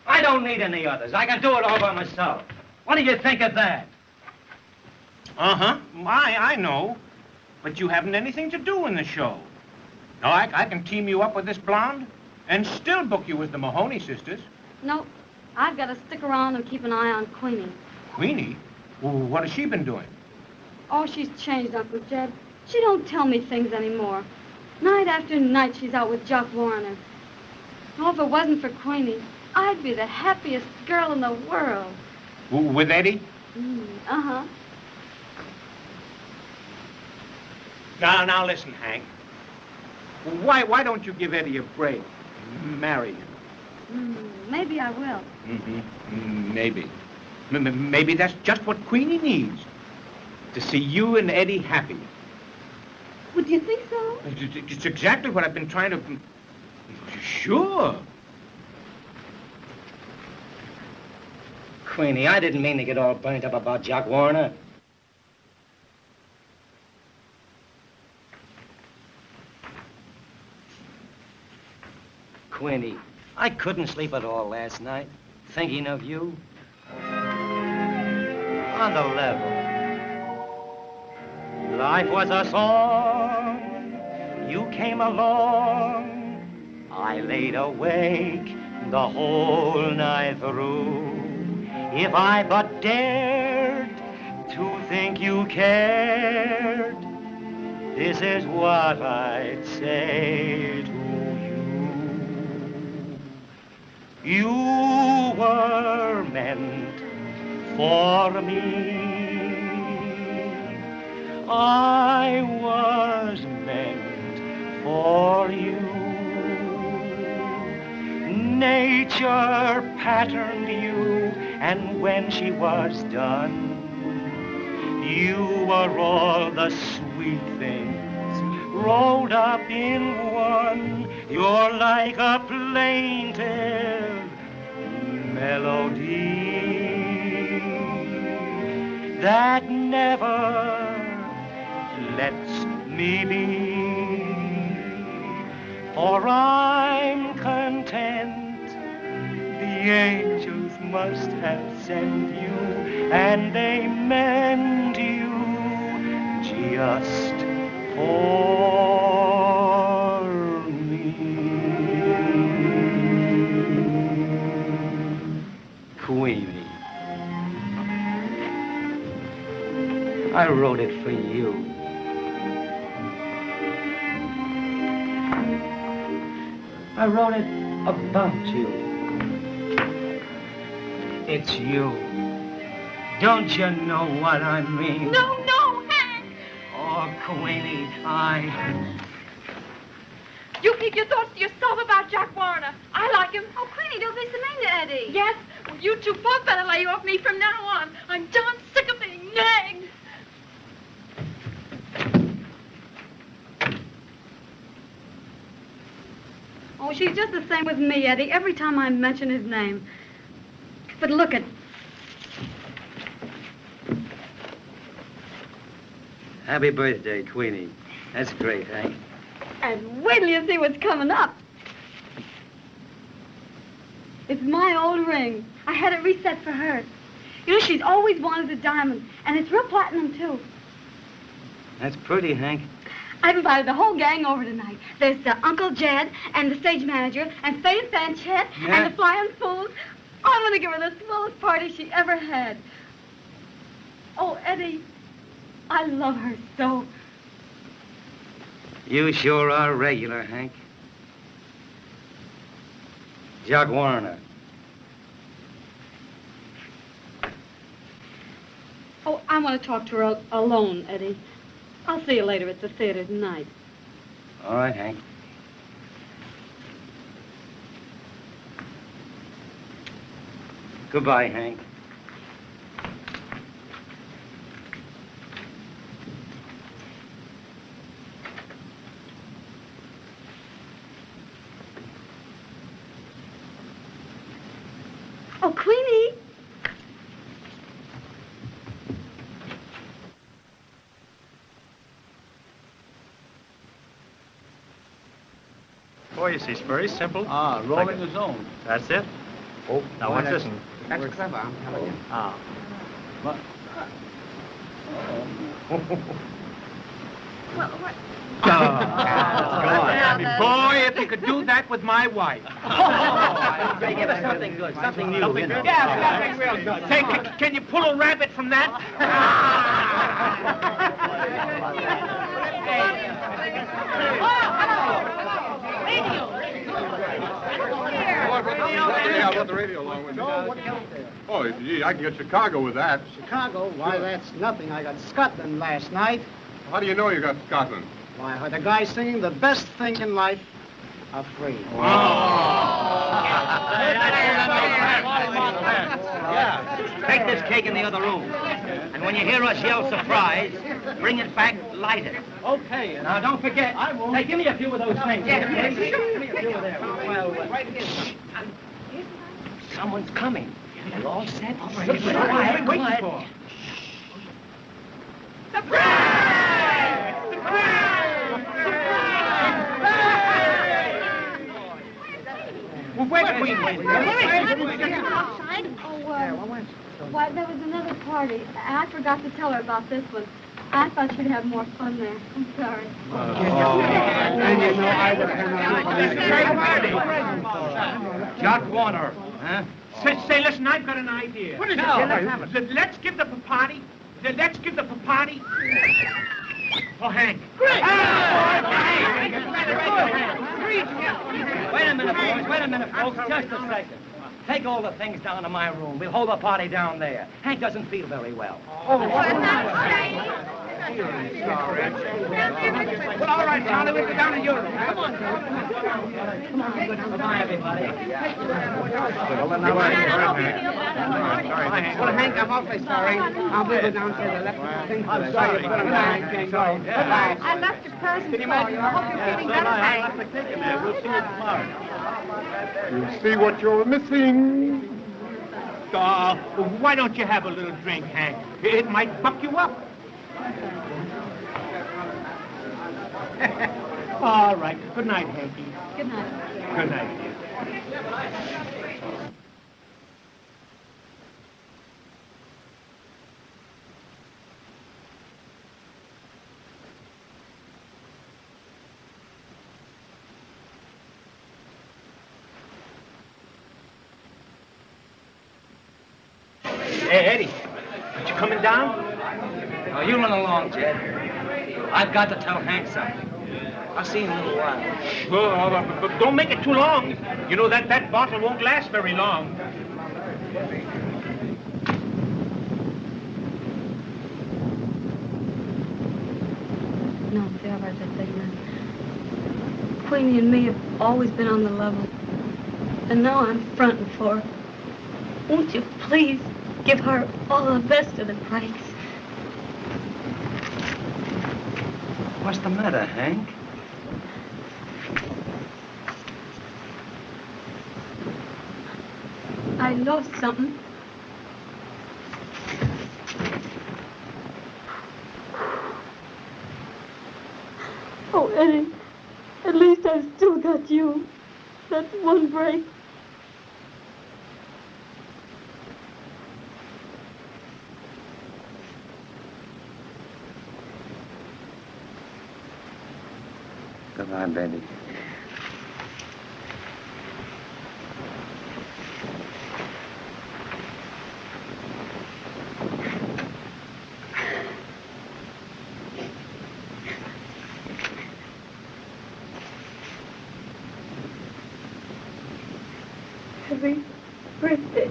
I don't need any others. I can do it all by myself. What do you think of that? Uh-huh. I know. But you haven't anything to do in the show. No, I can team you up with this blonde and still book you with the Mahoney sisters. No, I've got to stick around and keep an eye on Queenie. Queenie? Well, what has she been doing? Oh, she's changed, Uncle Jed. She don't tell me things anymore. Night after night, she's out with Jock Warner. Oh, if it wasn't for Queenie, I'd be the happiest girl in the world. With Eddie? Uh-huh. Now listen, Hank. Why don't you give Eddie a break? Marry him. Maybe I will. Maybe. Maybe that's just what Queenie needs. To see you and Eddie happy. Would you think so? It's exactly what I've been trying to... Sure. Queenie, I didn't mean to get all burnt up about Jock Warner. Queenie, I couldn't sleep at all last night, thinking of you. On the level. Life was a song, you came along. I laid awake the whole night through. If I but dared to think you cared, this is what I'd say to you. You were meant for me. I was meant for you. Nature patterned you, and when she was done, you were all the sweet things rolled up in one. You're like a plaintive melody that never lets me be. For I'm content the angels must have sent you, and they meant you just for me. Queenie, I wrote it for you. I wrote it about you. It's you. Don't you know what I mean? No, Hank! Oh, Queenie, You keep your thoughts to yourself about Jack Warner. I like him. Oh, Queenie, don't be so mean to Eddie. Yes, well, you two both better lay off me from now on. I'm darn sick of being nagged. Oh, she's just the same with me, Eddie, every time I mention his name. But look at... Happy birthday, Queenie. That's great, Hank. And wait till you see what's coming up. It's my old ring. I had it reset for her. You know, she's always wanted a diamond, and it's real platinum, too. That's pretty, Hank. I've invited the whole gang over tonight. There's Uncle Jed and the stage manager and Faye and Fanchette and the Flying Fools. Oh, I'm going to give her the swellest party she ever had. Oh, Eddie, I love her so. You sure are regular, Hank. Jock Warner. Oh, I want to talk to her alone, Eddie. I'll see you later at the theater tonight. All right, Hank. Goodbye, Hank. Oh, Queenie. Oh, you see, it's very simple. Rolling the zone. That's it. Oh, now watch this. That's clever, I'm telling you. What? Well, what? Boy, if you could do that with my wife. Say, give us something good, something new. Something good? Yeah, something real good. Say, can you pull a rabbit from that? I brought the radio along with me. Oh, what else there? Oh, gee, I can get Chicago with that. Chicago? Why, that's nothing. I got Scotland last night. How do you know you got Scotland? Why, I heard the guy singing the best thing in life are free. Yeah. Take this cake in the other room. And when you hear us yell surprise, bring it back lighted. Okay. Now, don't forget. I won't. Hey, give me a few of those things. Yeah. Give me a few of them. Well, someone's coming. You're all set? Quiet, quiet. Well, wait. Outside? Oh, why, there was another party. I forgot to tell her about this one. I thought she'd have more fun there. I'm sorry. Jock Warner, huh? Say, listen, I've got an idea. What is it? Let's give the party. Let's give the party. Oh, Hank. Great! Wait a minute, boys. Wait a minute, folks. Just a second. Take all the things down to my room. We'll hold the party down there. Hank doesn't feel very well. Well, all right, Charlie, we'll go down to your room. Come on, Bye-bye, everybody. Well, Hank, I'm awfully sorry. I'll be go downstairs. I left the thing. I'm sorry. Bye-bye. I left a present for you. I hope you're feeling better, Hank. We'll see you tomorrow. You see what you're missing. Why don't you have a little drink, Hank? It might buck you up. All right. Good night, Hanky. Good night. Good night. Hey, Eddie, you coming down? Oh, you run along, Jed. I've got to tell Hank something. I'll see you in a little while. Sure, but don't make it too long. You know that bottle won't last very long. No, feel about that thing, man. Queenie and me have always been on the level. And now I'm fronting for her. Won't you please give her all the best of the breaks? What's the matter, Hank? I lost something. Oh, Eddie, at least I've still got you. That's one break. Goodbye, baby. Happy birthday.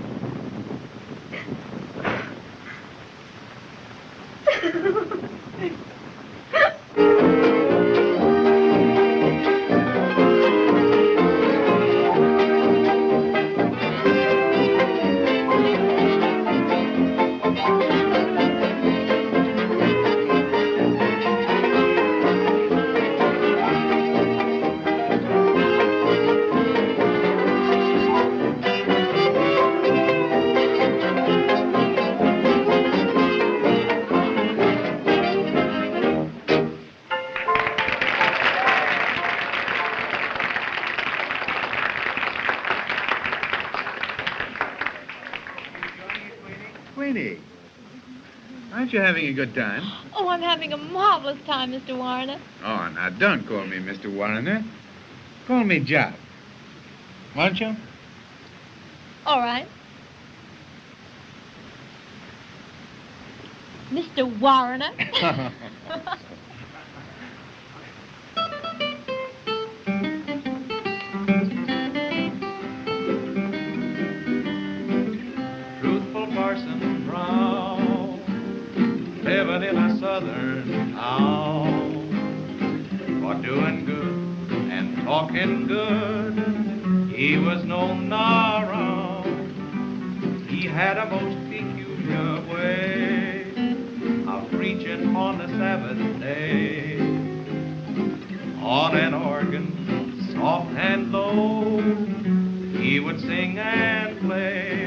Queenie, aren't you having a good time? Oh, I'm having a marvelous time, Mr. Warner. Oh, now don't call me Mr. Warner. Call me Jock. Won't you? All right. Mr. Warner. living in a southern town. For doing good and talking good, he was known around. He had a most peculiar way of preaching on the Sabbath day. On an organ, soft and low, he would sing and play.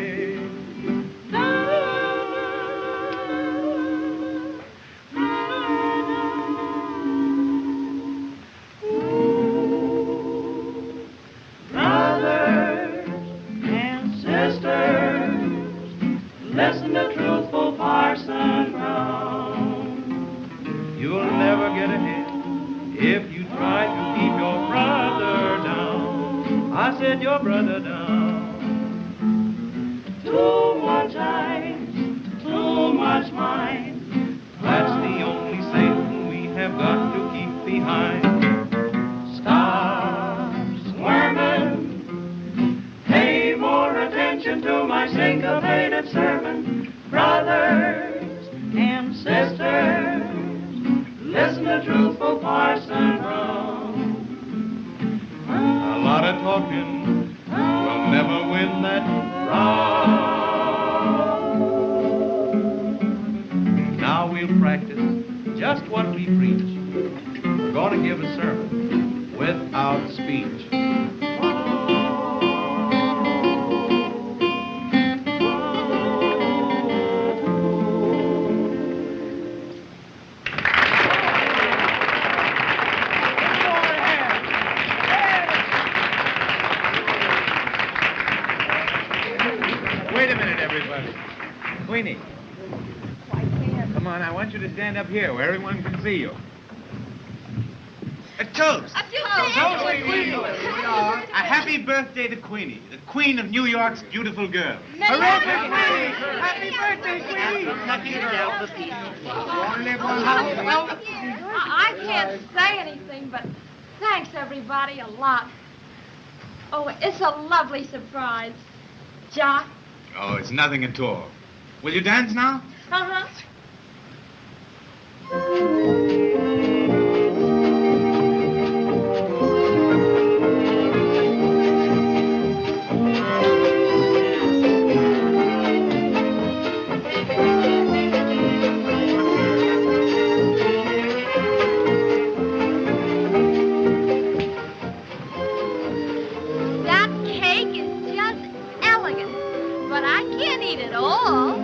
Brothers and sisters, listen to truthful Parson Brown. You'll never get ahead if you try to keep your brother down. I said your brother down. Too much eyes, too much mind. That's the only Satan we have got to keep behind. Stop squirming. Pay more attention to my syncopated sermon. Brothers and sisters, listen to truthful Parson Brown. A lot of talking will never win that round. Now we'll practice just what we preach. We're going to give a sermon without speech. Wait a minute, everybody. Queenie. Come on, I want you to stand up here where everyone can see you. A toast. A Toast to Queenie. A happy birthday to Queenie, the queen of New York's beautiful girls. Hooray for Queenie! Happy birthday, Queenie! Lucky girl. I can't say anything, but thanks everybody a lot. Oh, it's a lovely surprise. Jock? Oh, it's nothing at all. Will you dance now? Uh-huh. That cake is just elegant, but I can't eat it all.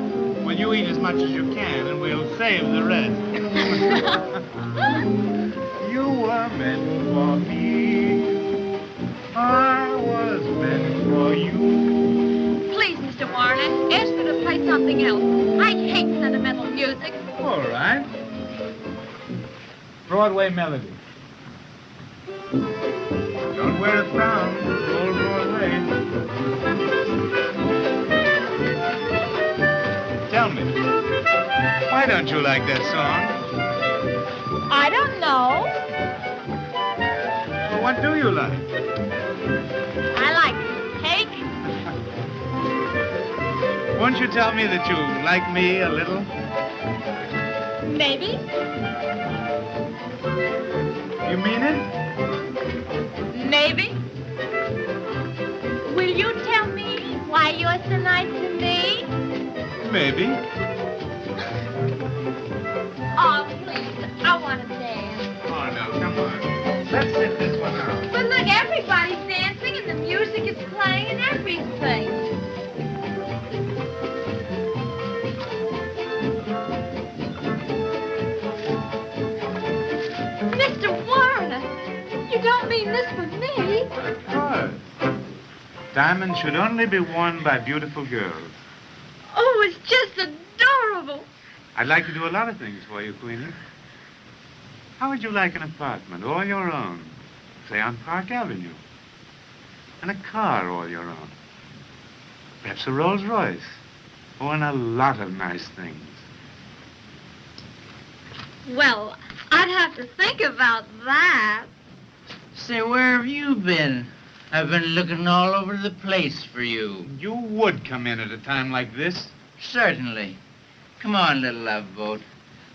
Well, you eat as much as you can, and we'll save the rest. You were meant for me. I was meant for you. Please, Mr. Warner, ask her to play something else. I hate sentimental music. All right. Broadway melody. Don't wear a frown, old Broadway. Tell me, why don't you like that song? I don't know. Well, what do you like? I like cake. Won't you tell me that you like me a little? Maybe. You mean it? Maybe. Will you tell me why you're so nice to me? Maybe. Oh, please. I want to dance. Oh, no, come on. Let's sit this one out. But look, everybody's dancing and the music is playing and everything. Mr. Warner, you don't mean this for me? Of course. Diamonds should only be worn by beautiful girls. Oh, it's just adorable. I'd like to do a lot of things for you, Queenie. How would you like an apartment all your own, say on Park Avenue? And a car all your own. Perhaps a Rolls Royce. Oh, and a lot of nice things. Well, I'd have to think about that. Say, where have you been? I've been looking all over the place for you. You would come in at a time like this. Certainly. Come on, little love boat.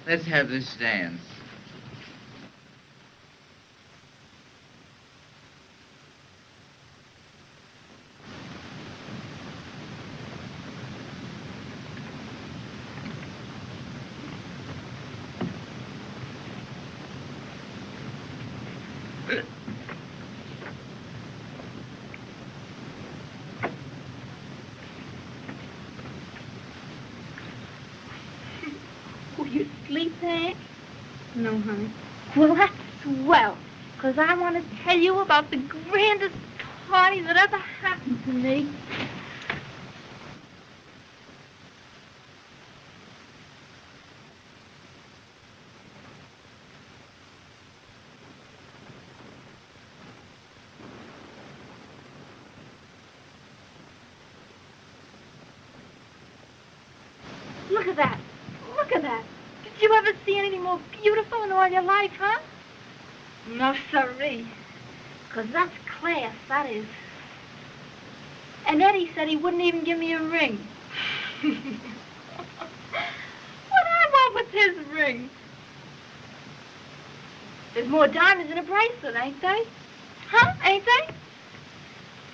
Let's have this dance. Will you sleep, Hank? No, honey. Well, that's swell, 'cause I want to tell you about the grandest party that ever happened to me. Look at that. Look at that. Did you ever see anything more beautiful in all your life, huh? No, sirree. 'Cause that's class, that is. And Eddie said he wouldn't even give me a ring. What I want with his ring? There's more diamonds in a bracelet, ain't they? Huh? Ain't they?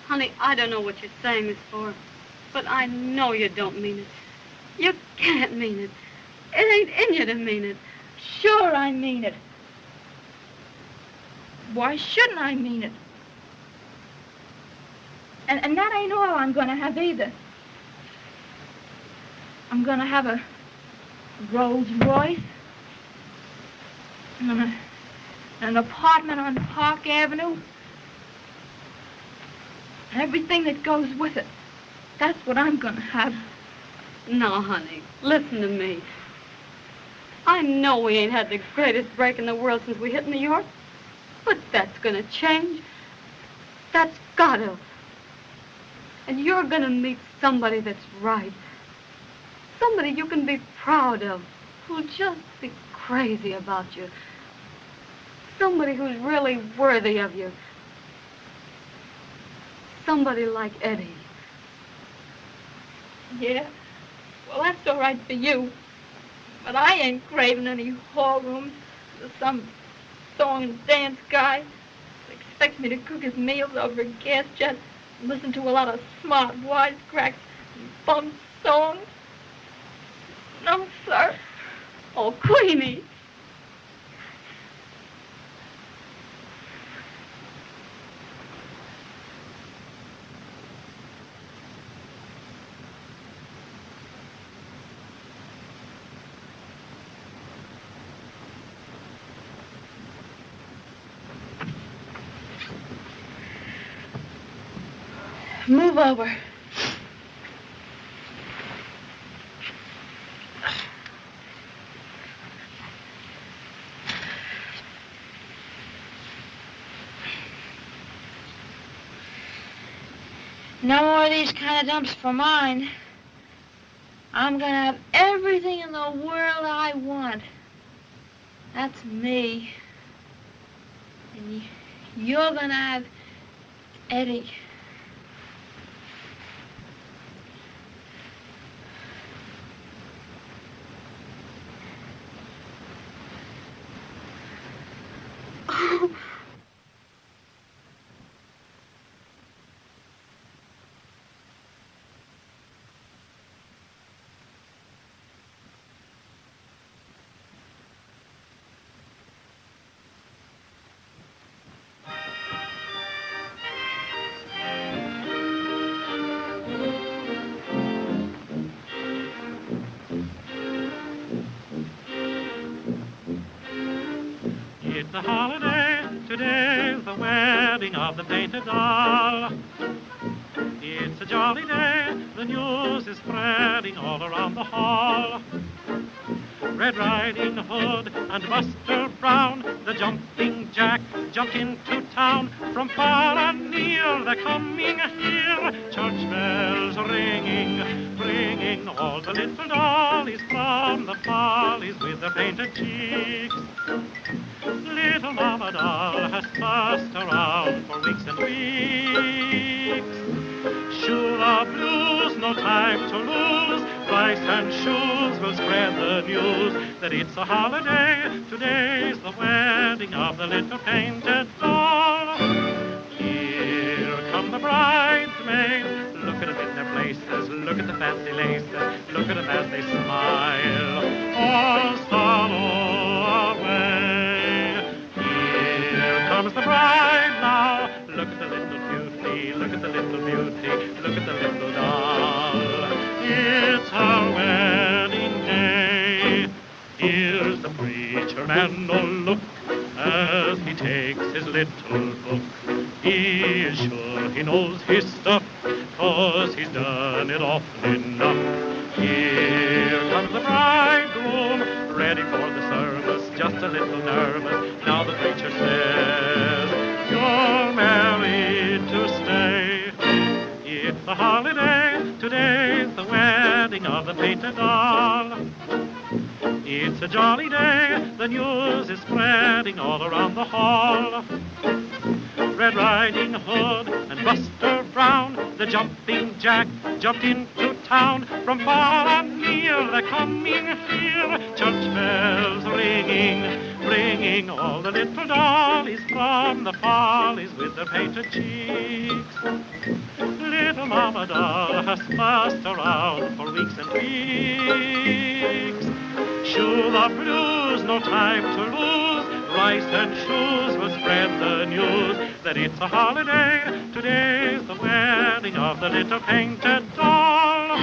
Honey, I don't know what you're saying this for, but I know you don't mean it. You can't mean it. It ain't in you to mean it. Sure I mean it. Why shouldn't I mean it? And that ain't all I'm gonna have either. I'm gonna have a Rolls Royce and an apartment on Park Avenue. And everything that goes with it. That's what I'm gonna have. No, honey, listen to me. I know we ain't had the greatest break in the world since we hit New York, but that's gonna change. That's gotta. And you're gonna meet somebody that's right. Somebody you can be proud of, who'll just be crazy about you. Somebody who's really worthy of you. Somebody like Eddie. Yeah? Well, that's all right for you. But I ain't craving any hall rooms or some song and dance guy who expects me to cook his meals over a gas jet and listen to a lot of smart wisecracks and bum songs. No, sir. Oh, Queenie. Move over. No more of these kind of dumps for mine. I'm gonna have everything in the world I want. That's me. And you're gonna have Eddie. It's a holiday, today's the wedding of the painted doll. It's a jolly day, the news is spreading all around the hall. Red Riding Hood and Buster Brown, the jumping jack, jumped into town. From far and near they're coming here, church bells ringing, bringing all the little dollies from the follies with their painted cheeks. Little Mama Doll has fussed around for weeks and weeks. Shoe the blues, no time to lose. rice and shoes will spread the news that it's a holiday. Today's the wedding of the little painted doll. Here come the bridesmaids. Look at them in their places. Look at the fancy laces. Look at them as they smile. All sorrow away. Here comes the bride now. Look at the little beauty. Look at the little beauty. Look at the little doll. It's our wedding day. Here's the preacher man, oh look, as he takes his little book. He is sure he knows his stuff, 'cause he's done it often enough. Here comes the bridegroom, ready for the service, just a little nervous. Now the preacher says, you're married to stay. It's a holiday, today's the wedding of the painted doll. It's a jolly day, the news is spreading all around the hall. Red Riding Hood and Buster Brown, the jumping jack, jumped into town. From far and near they're coming here, church bells ringing, bringing all the little dollies from the follies with their painted cheeks. Little Mama Doll has fussed around for weeks and weeks. Shoe the blues, no time to lose. Rice and shoes will spread the news that it's a holiday. Today's the wedding of the little painted doll.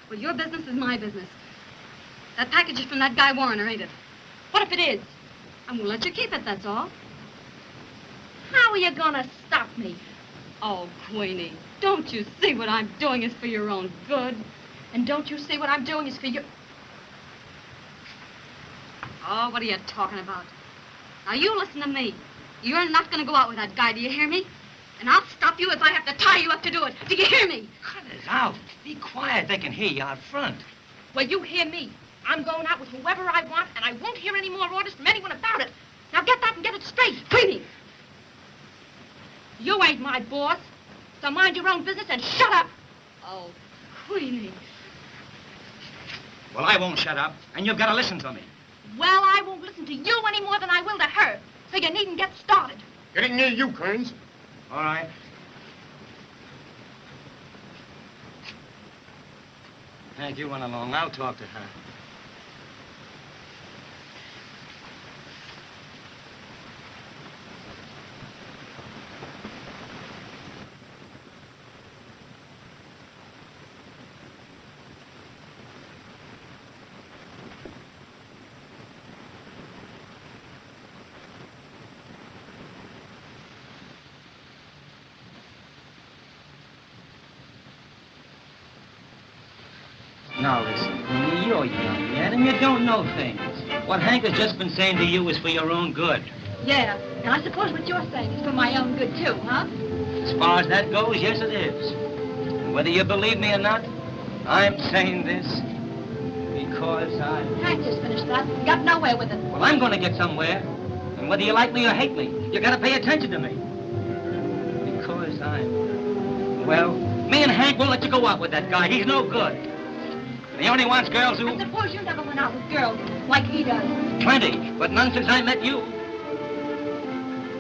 Well, your business is my business. That package is from that guy Warner, ain't it? What if it is? I'm gonna let you keep it, that's all. How are you gonna stop me? Oh, Queenie, don't you see what I'm doing is for your own good? And don't you see what I'm doing is for your... Oh, what are you talking about? Now, you listen to me. You're not gonna go out with that guy, do you hear me? And I'll stop you if I have to tie you up to do it. Do you hear me? Cut it out. Be quiet. They can hear you out front. Well, you hear me. I'm going out with whoever I want, and I won't hear any more orders from anyone about it. Now get that and get it straight. Queenie! You ain't my boss, so mind your own business and shut up. Oh, Queenie. Well, I won't shut up, and you've got to listen to me. Well, I won't listen to you any more than I will to her, so you needn't get started. Getting near you, Kearns. All right. Hank, you run along. I'll talk to her. Now listen, you're young yet, and you don't know things. What Hank has just been saying to you is for your own good. Yeah, and I suppose what you're saying is for my own good, too, huh? As far as that goes, yes, it is. And whether you believe me or not, I'm saying this because I... Hank just finished that. Got nowhere with it. Well, I'm going to get somewhere. And whether you like me or hate me, you got to pay attention to me. Because I'm... Well, me and Hank won't let you go out with that guy. He's no good. He only wants girls who... I suppose you never went out with girls like he does. Plenty, but none since I met you.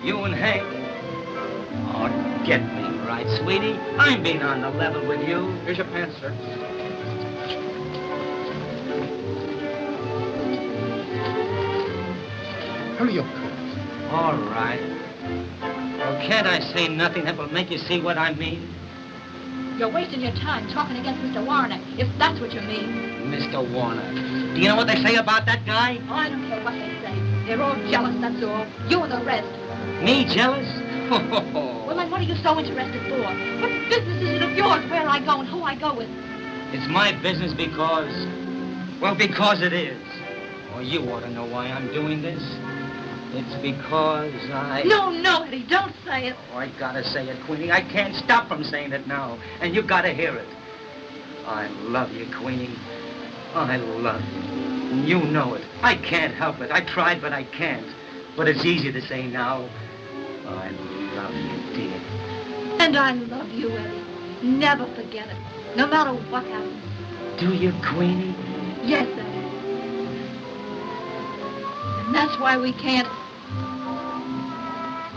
You and Hank. Oh, get me right, sweetie. I'm being on the level with you. Here's your pants, sir. Hurry up, Kearns. All right. Well, can't I say nothing that will make you see what I mean? You're wasting your time talking against Mr. Warner, if that's what you mean. Mr. Warner. Do you know what they say about that guy? Oh, I don't care what they say. They're all jealous, that's all. You and the rest. Me jealous? Well, then what are you so interested for? What business is it of yours where I go and who I go with? It's my business because... Well, because it is. Well, you ought to know why I'm doing this. It's because I... No, Eddie, don't say it. Oh, I gotta say it, Queenie. I can't stop from saying it now. And you gotta hear it. I love you, Queenie. I love you. And you know it. I can't help it. I tried, but I can't. But it's easy to say now. I love you, dear. And I love you, Eddie. Never forget it. No matter what happens. Do you, Queenie? Yes, Eddie. And that's why we can't...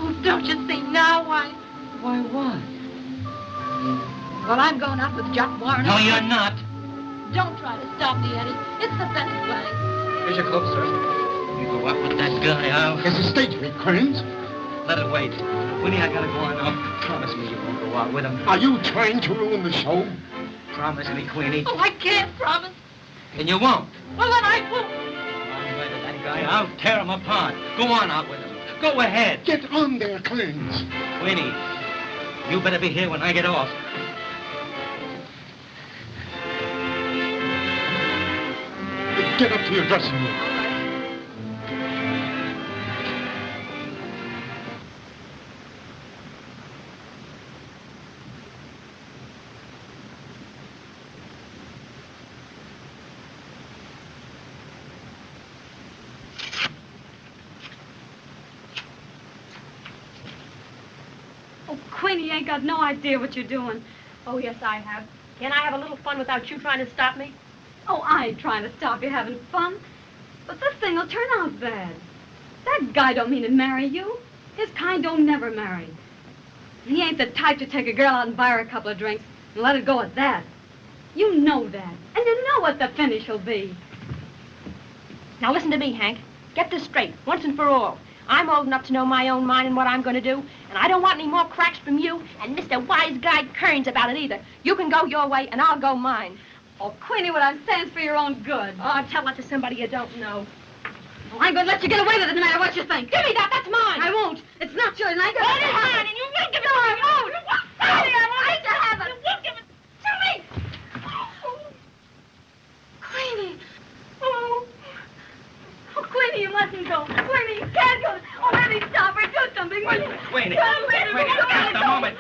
Oh, don't you see now why... Why what? Well, I'm going out with Jock Warner. No, you're not. Don't try to stop me, Eddie. It's the best way. Here's your cloak, sir. You go up with that guy, I'll... There's a stage meet, Kearns. Let it wait. Winnie, I gotta go on now. Promise me you won't go out with him. Are you trying to ruin the show? Promise me, Queenie. Oh, I can't promise. And you won't. Well, then I won't. I'm right with that guy. I'll tear him apart. Go on out with him. Go ahead. Get on there, Kearns. Queenie, you better be here when I get off. Get up to your dressing room. Oh, Queenie, you ain't got no idea what you're doing. Oh, yes, I have. Can I have a little fun without you trying to stop me? Oh, I ain't trying to stop you having fun. But this thing will turn out bad. That guy don't mean to marry you. His kind don't never marry. He ain't the type to take a girl out and buy her a couple of drinks and let it go at that. You know that. And you know what the finish will be. Now listen to me, Hank. Get this straight, once and for all. I'm old enough to know my own mind and what I'm going to do, and I don't want any more cracks from you and Mr. Wise Guy Kearns about it either. You can go your way, and I'll go mine. Oh, Queenie, what I'm saying's for your own good. Oh, tell that to somebody you don't know. Well, I'm going to let you get away with it no matter what you think. Give me that, that's mine. I won't. It's not yours, and I ain't going to It is mine, and you will give it to me. I won't. Sorry, I won't to have it. You will give it to me. Queenie. Oh, Queenie, you mustn't go. Queenie, you can't go. Oh, let me stop her. Do something. Queenie. Queenie, just a moment.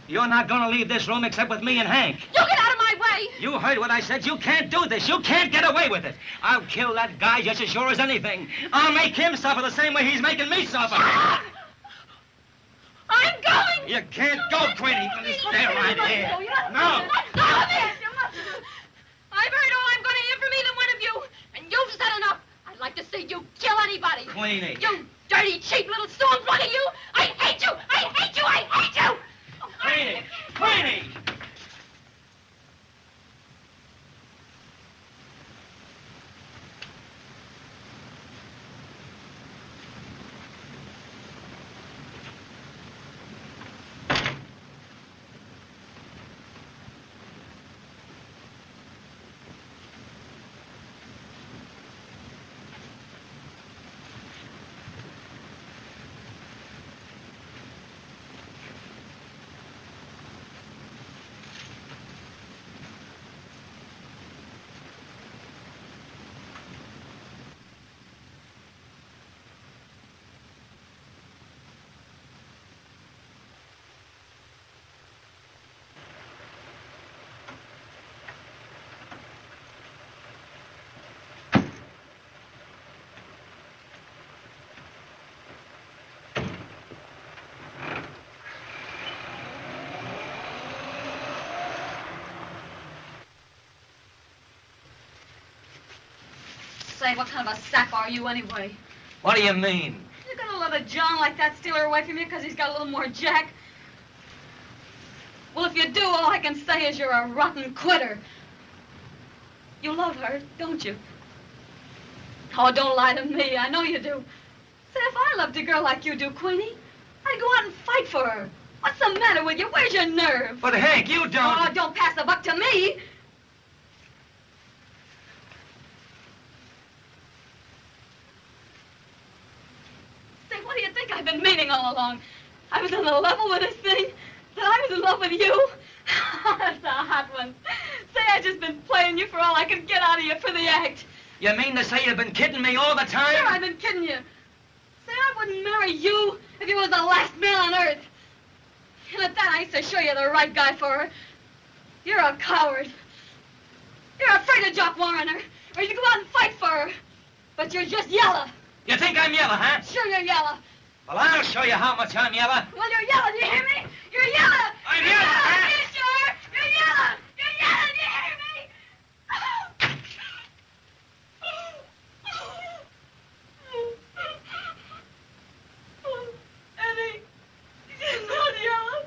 You're not going to leave this room except with me and Hank. You get out of my way! You heard what I said. You can't do this. You can't get away with it. I'll kill that guy just as sure as anything. I'll make him suffer the same way he's making me suffer. I'm going! You can't go, Queenie. Stay right here. No. Stop it! I've heard all I'm going to hear from either one of you, and you've said enough. I'd like to see you kill anybody. Queenie. You dirty, cheap little storm one of you! I hate you! I hate you! I hate you! Queenie! Queenie! Say, what kind of a sap are you anyway? What do you mean? You're gonna let a John like that steal her away from you because he's got a little more jack? Well, if you do, all I can say is you're a rotten quitter. You love her, don't you? Oh, don't lie to me. I know you do. Say, if I loved a girl like you do, Queenie, I'd go out and fight for her. What's the matter with you? Where's your nerve? But, Hank, you don't... Oh, don't pass the buck to me. Say, what do you think I've been meaning all along? I was on the level with this thing. That I was in love with you. That's a hot one. Say, I've just been playing you for all I could get out of you for the act. You mean to say you've been kidding me all the time? Sure, I've been kidding you. Say, I wouldn't marry you if you was the last man on earth. And at that, I used to show you the right guy for her. You're a coward. You're afraid to jock Warrener, or you go out and fight for her. But you're just yellow. You think I'm yellow, huh? Sure, you're yellow. Well, I'll show you how much I'm yellow. Well, you're yellow, do you hear me? You're yellow. I'm You're yellow, huh? You sure? You're yellow. You're yellow, do you hear me? Eddie, you're not yellow.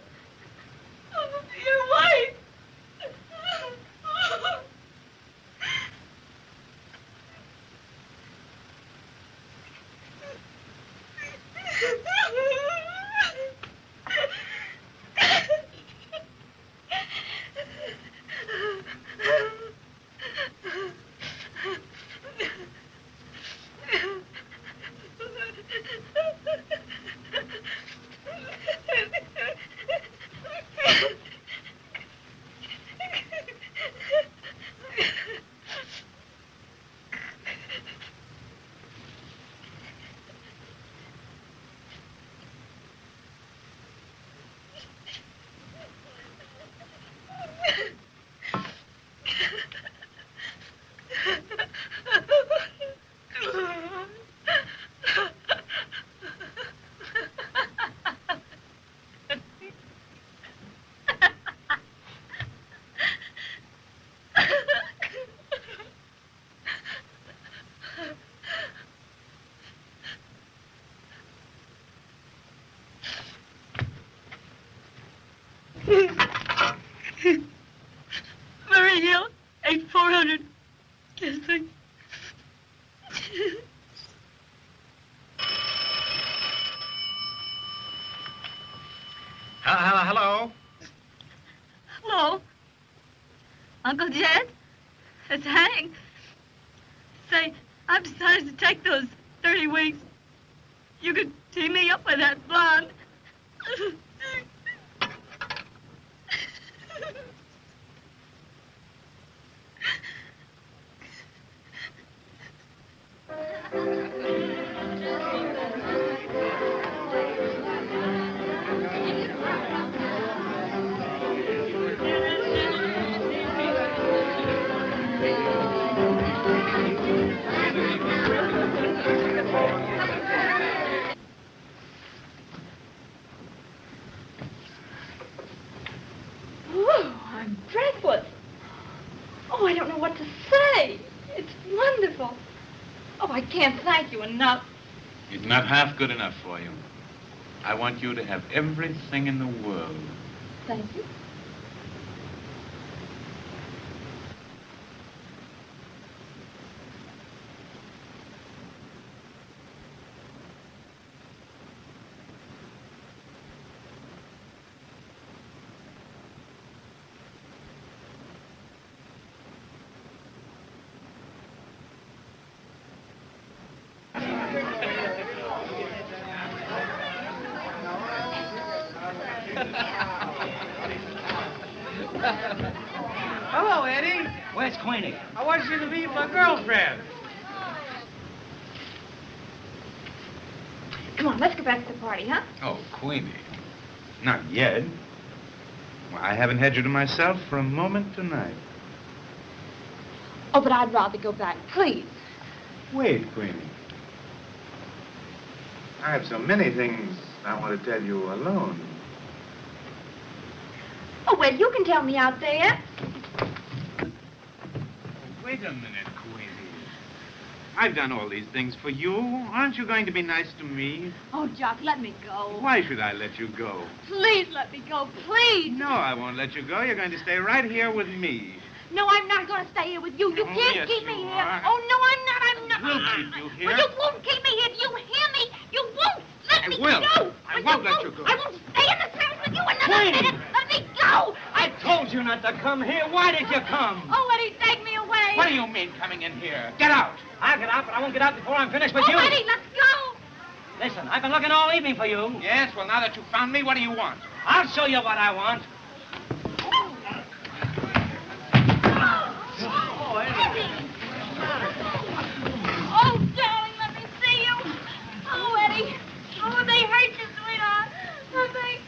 You're white. Murray Hill, 8400. Kissing. Hello? Hello? Uncle Jed? It's Hank. Say, I've decided to take those 30 weeks. You could team me up with that blonde. I can't thank you enough. It's not half good enough for you. I want you to have everything in the world. Thank you. Hello, Eddie. Where's Queenie? I want you to meet my girlfriend. Come on, let's go back to the party, huh? Oh, Queenie. Not yet. Well, I haven't had you to myself for a moment tonight. Oh, but I'd rather go back, please. Wait, Queenie. I have so many things I want to tell you alone. Oh, well, you can tell me out there. Wait a minute, Queenie. I've done all these things for you. Aren't you going to be nice to me? Oh, Jock, let me go. Why should I let you go? Please let me go, please. No, I won't let you go. You're going to stay right here with me. No, I'm not going to stay here with you. You Oh, can't yes, keep me you here. are. Oh, no, I'm not. I'm not. We'll keep you here. Well, you won't keep me here. Do you hear me? You won't. Let me will. go. I won't let you go. I won't stay in this house with you another Queenie! minute. Let me go. I told you not to come here. Why did you come? Oh, Eddie, take me away. What do you mean coming in here? Get out. I'll get out, but I won't get out before I'm finished with Oh, you. Eddie, let's go. Listen, I've been looking all evening for you. Yes, well, now that you found me, what do you want? I'll show you what I want. Oh, darling, let me see you. Oh, Eddie. Oh, they hurt you, sweetheart. Oh, they...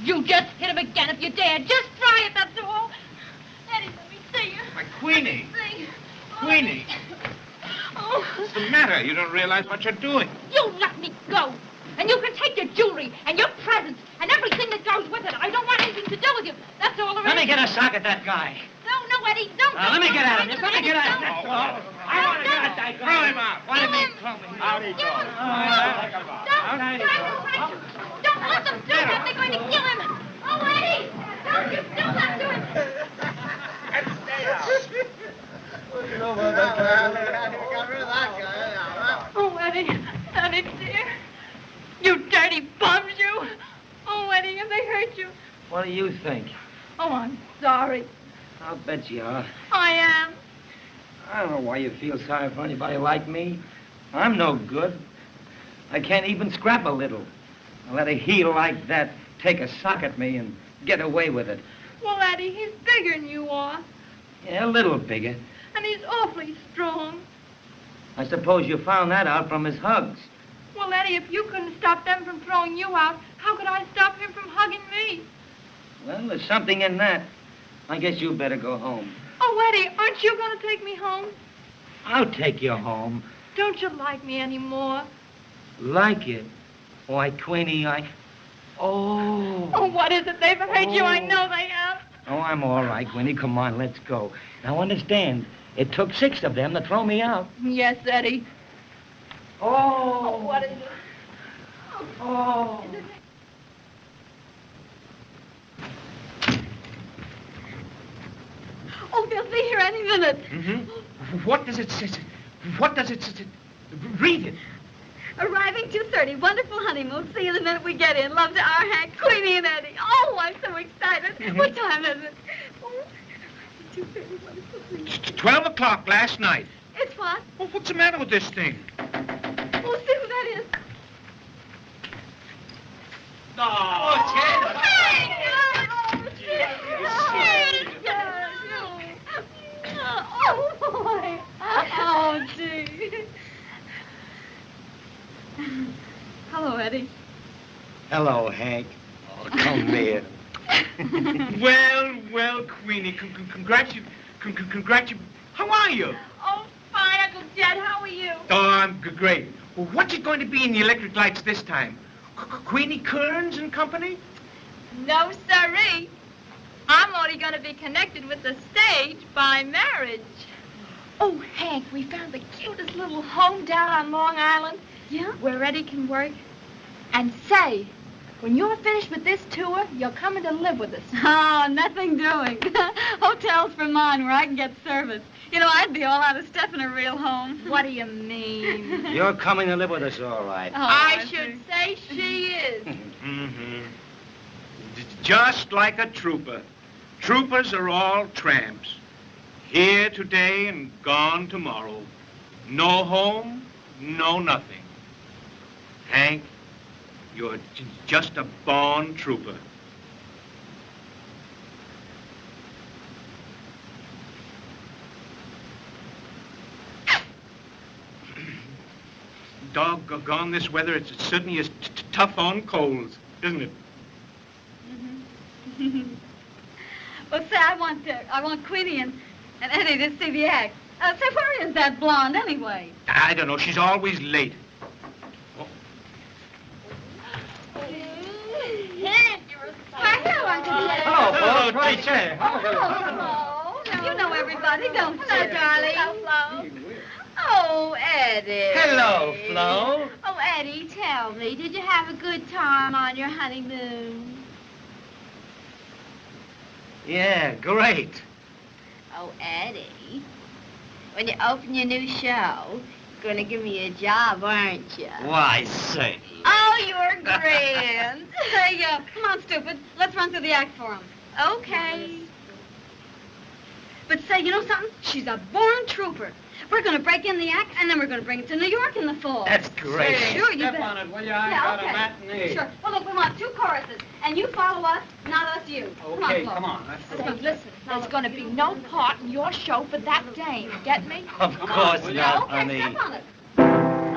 You just hit him again if you dare. Just try it, that's all. Eddie, let me see you. My Queenie. See. Queenie. Oh. What's the matter? You don't realize what you're doing. You let me go. And you can take your jewelry and your presents and everything that goes with it. I don't want anything to do with you. That's all there is. Let me get a sock at that guy. No, Eddie, don't. Let me get at him. Just let me get at him. That's all. I want to get at that guy. Throw him out. What do you mean, throw me? Out he goes. Don't let them do that. They're going to kill him. Oh, Eddie, don't you do that to him. Oh, Eddie, dear. You dirty bums, you. Oh, Eddie, have they hurt you? What do you think? Oh, I'm sorry. I'll bet you are. I am. I don't know why you feel sorry for anybody like me. I'm no good. I can't even scrap a little. I let a heel like that take a sock at me and get away with it. Well, Eddie, he's bigger than you are. Yeah, a little bigger. And he's awfully strong. I suppose you found that out from his hugs. Well, Eddie, if you couldn't stop them from throwing you out, how could I stop him from hugging me? Well, there's something in that. I guess you better go home. Oh, Eddie, aren't you going to take me home? I'll take you home. Don't you like me anymore? Like it? Why, Queenie, Oh. Oh, what is it? They've hurt you. I know they have. Oh, I'm all right, Queenie. Come on, let's go. Now, understand, it took 6 of them to throw me out. Yes, Eddie. Oh. What is it? Oh. Is it... Oh, they'll be here any minute. Mm-hmm. What does it say? What does it say? Read it. Arriving 2:30. Wonderful honeymoon. See you the minute we get in. Love to our Hank, Queenie, and Eddie. Oh, I'm so excited. Mm-hmm. What time is it? Oh, 2:30. 12 o'clock last night. It's what? Well, what's the matter with this thing? Oh, see who that is. Oh, Ted. Oh, boy. Oh, gee. Hello, Eddie. Hello, Hank. Oh, come here. Well, Queenie, congratulations. How are you? Oh, fine, Uncle Jed. How are you? Oh, I'm great. Well, what's it going to be in the electric lights this time? Queenie Kearns and company? No, sirree. I'm only going to be connected with the stage by marriage. Oh, Hank, we found the cutest little home down on Long Island. Yeah? Where Eddie can work. And say, when you're finished with this tour, you're coming to live with us. Oh, nothing doing. Hotels for mine where I can get service. You know, I'd be all out of stuff in a real home. What do you mean? You're coming to live with us, all right. Oh, I should say she is. Mm-hmm. Just like a trooper. Troopers are all tramps. Here today and gone tomorrow. No home, no nothing. Hank, you're just a born trooper. Doggone this weather, it certainly is tough on colds, isn't it? Well, say, I want Queenie and Eddie to see the act. Say, where is that blonde anyway? I don't know, she's always late. Hello, teacher. Hello. You know everybody, don't you? Hello, darling. Hello, Flo. Oh, Eddie. Hello, Flo. Oh, Eddie, tell me, did you have a good time on your honeymoon? Yeah, great. Oh, Eddie, when you open your new show, you're going to give me a job, aren't you? Why, say. Oh, you're grand. Hey, come on, stupid. Let's run through the act for him. Okay. But say, you know something? She's a born trooper. We're going to break in the act, and then we're going to bring it to New York in the fall. That's great. Sure, you Step bet. on it, will you? I got a matinee. Sure. Well, look, we want 2 choruses, and you follow us, not us you. Okay, Flo. come on. Let's Say, listen, there's going to be no part in your show for that dame. Get me? Of course not, Okay, honey. step on it.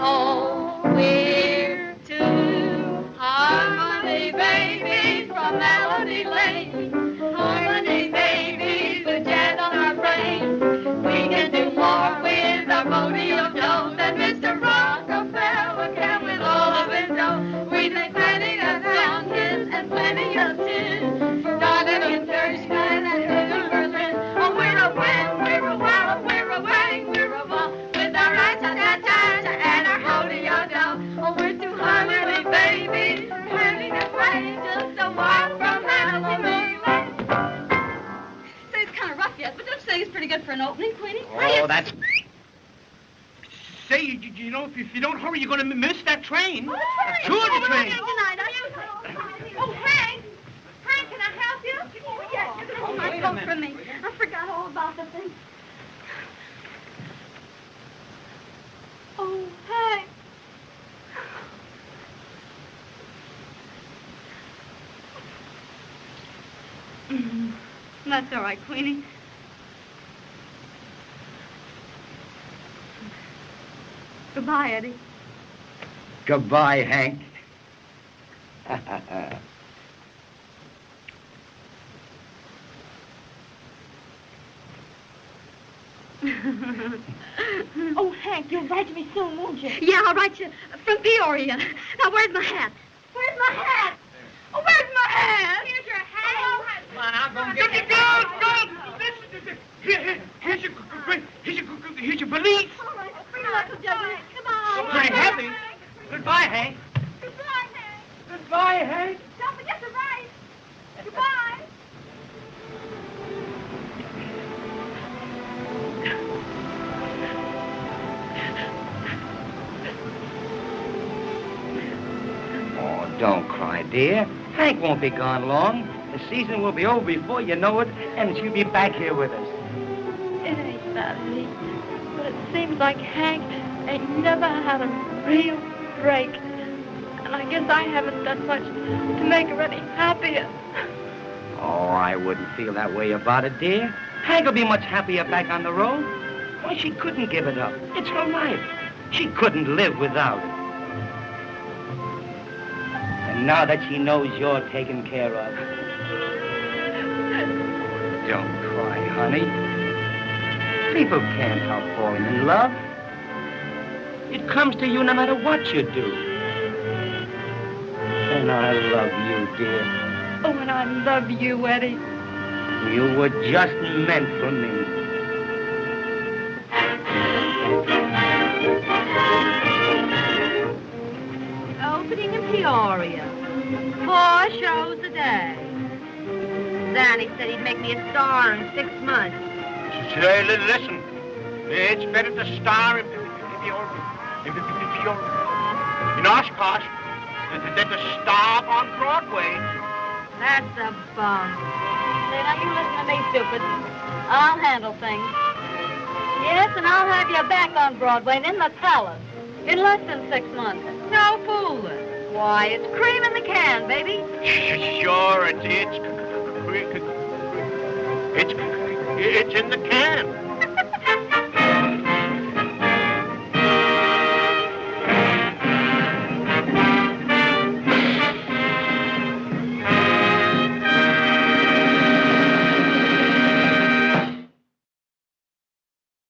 Oh, we're two harmony babies from Melody Lane. Harmony babies with jazz on our brain. We can do more with our rodeo dough than Mr. Rockefeller can with all of his dough. We make plenty of song hits and plenty of tunes. For Rocket and Gershwin and Irving Berlin. Oh, we're a win, we're a wow, we're a wang, we're a wall. With our rat-ta-ta-ta and our rodeo dough. Oh, we're two harmony babies, having a play just a walk from Melody Lane. Say, it's kind of rough yet, but don't you think it's pretty good for an opening, Queenie? Oh, that's... Say, you know, if you don't hurry, you're going to miss that train. Oh, Sure, the train. Oh, Hank! Hank, can I help you? Oh, yes, you can hold my coat for me. I forgot all about the thing. Oh, Hank. That's all right, Queenie. Goodbye, Eddie. Goodbye, Hank. Oh, Hank, you'll write to me soon, won't you? Yeah, I'll write you from Peoria. Now, where's my hat? Where's my hat? Oh, where's my hat? Here's your hat. Oh, Come on, I'll go get it. Here's your valise. all right. Bring it up, Judge. Come on. Pretty heavy. Goodbye, Hank. Goodbye, Hank. Goodbye, Hank. Don't forget to write. Goodbye. Oh, don't cry, dear. Hank won't be gone long. The season will be over before you know it, and she'll be back here with us. It ain't that, Eddie. But it seems like Hank ain't never had a real break. And I guess I haven't done much to make her any happier. Oh, I wouldn't feel that way about it, dear. Hank will be much happier back on the road. Why, she couldn't give it up. It's her life. She couldn't live without it. And now that she knows you're taken care of, don't cry, honey. People can't help falling in love. It comes to you no matter what you do. And I love you, dear. Oh, and I love you, Eddie. You were just meant for me. Peoria. 4 shows a day. Zanny said he'd make me a star in 6 months. Say, listen. It's better to star in Oshkosh than to star on Broadway. That's a bum. Say, now you listen to me, stupid. I'll handle things. Yes, and I'll have you back on Broadway and in the fellas in less than 6 months. No fooling. Why, it's cream in the can, baby. Sure, it's in the can.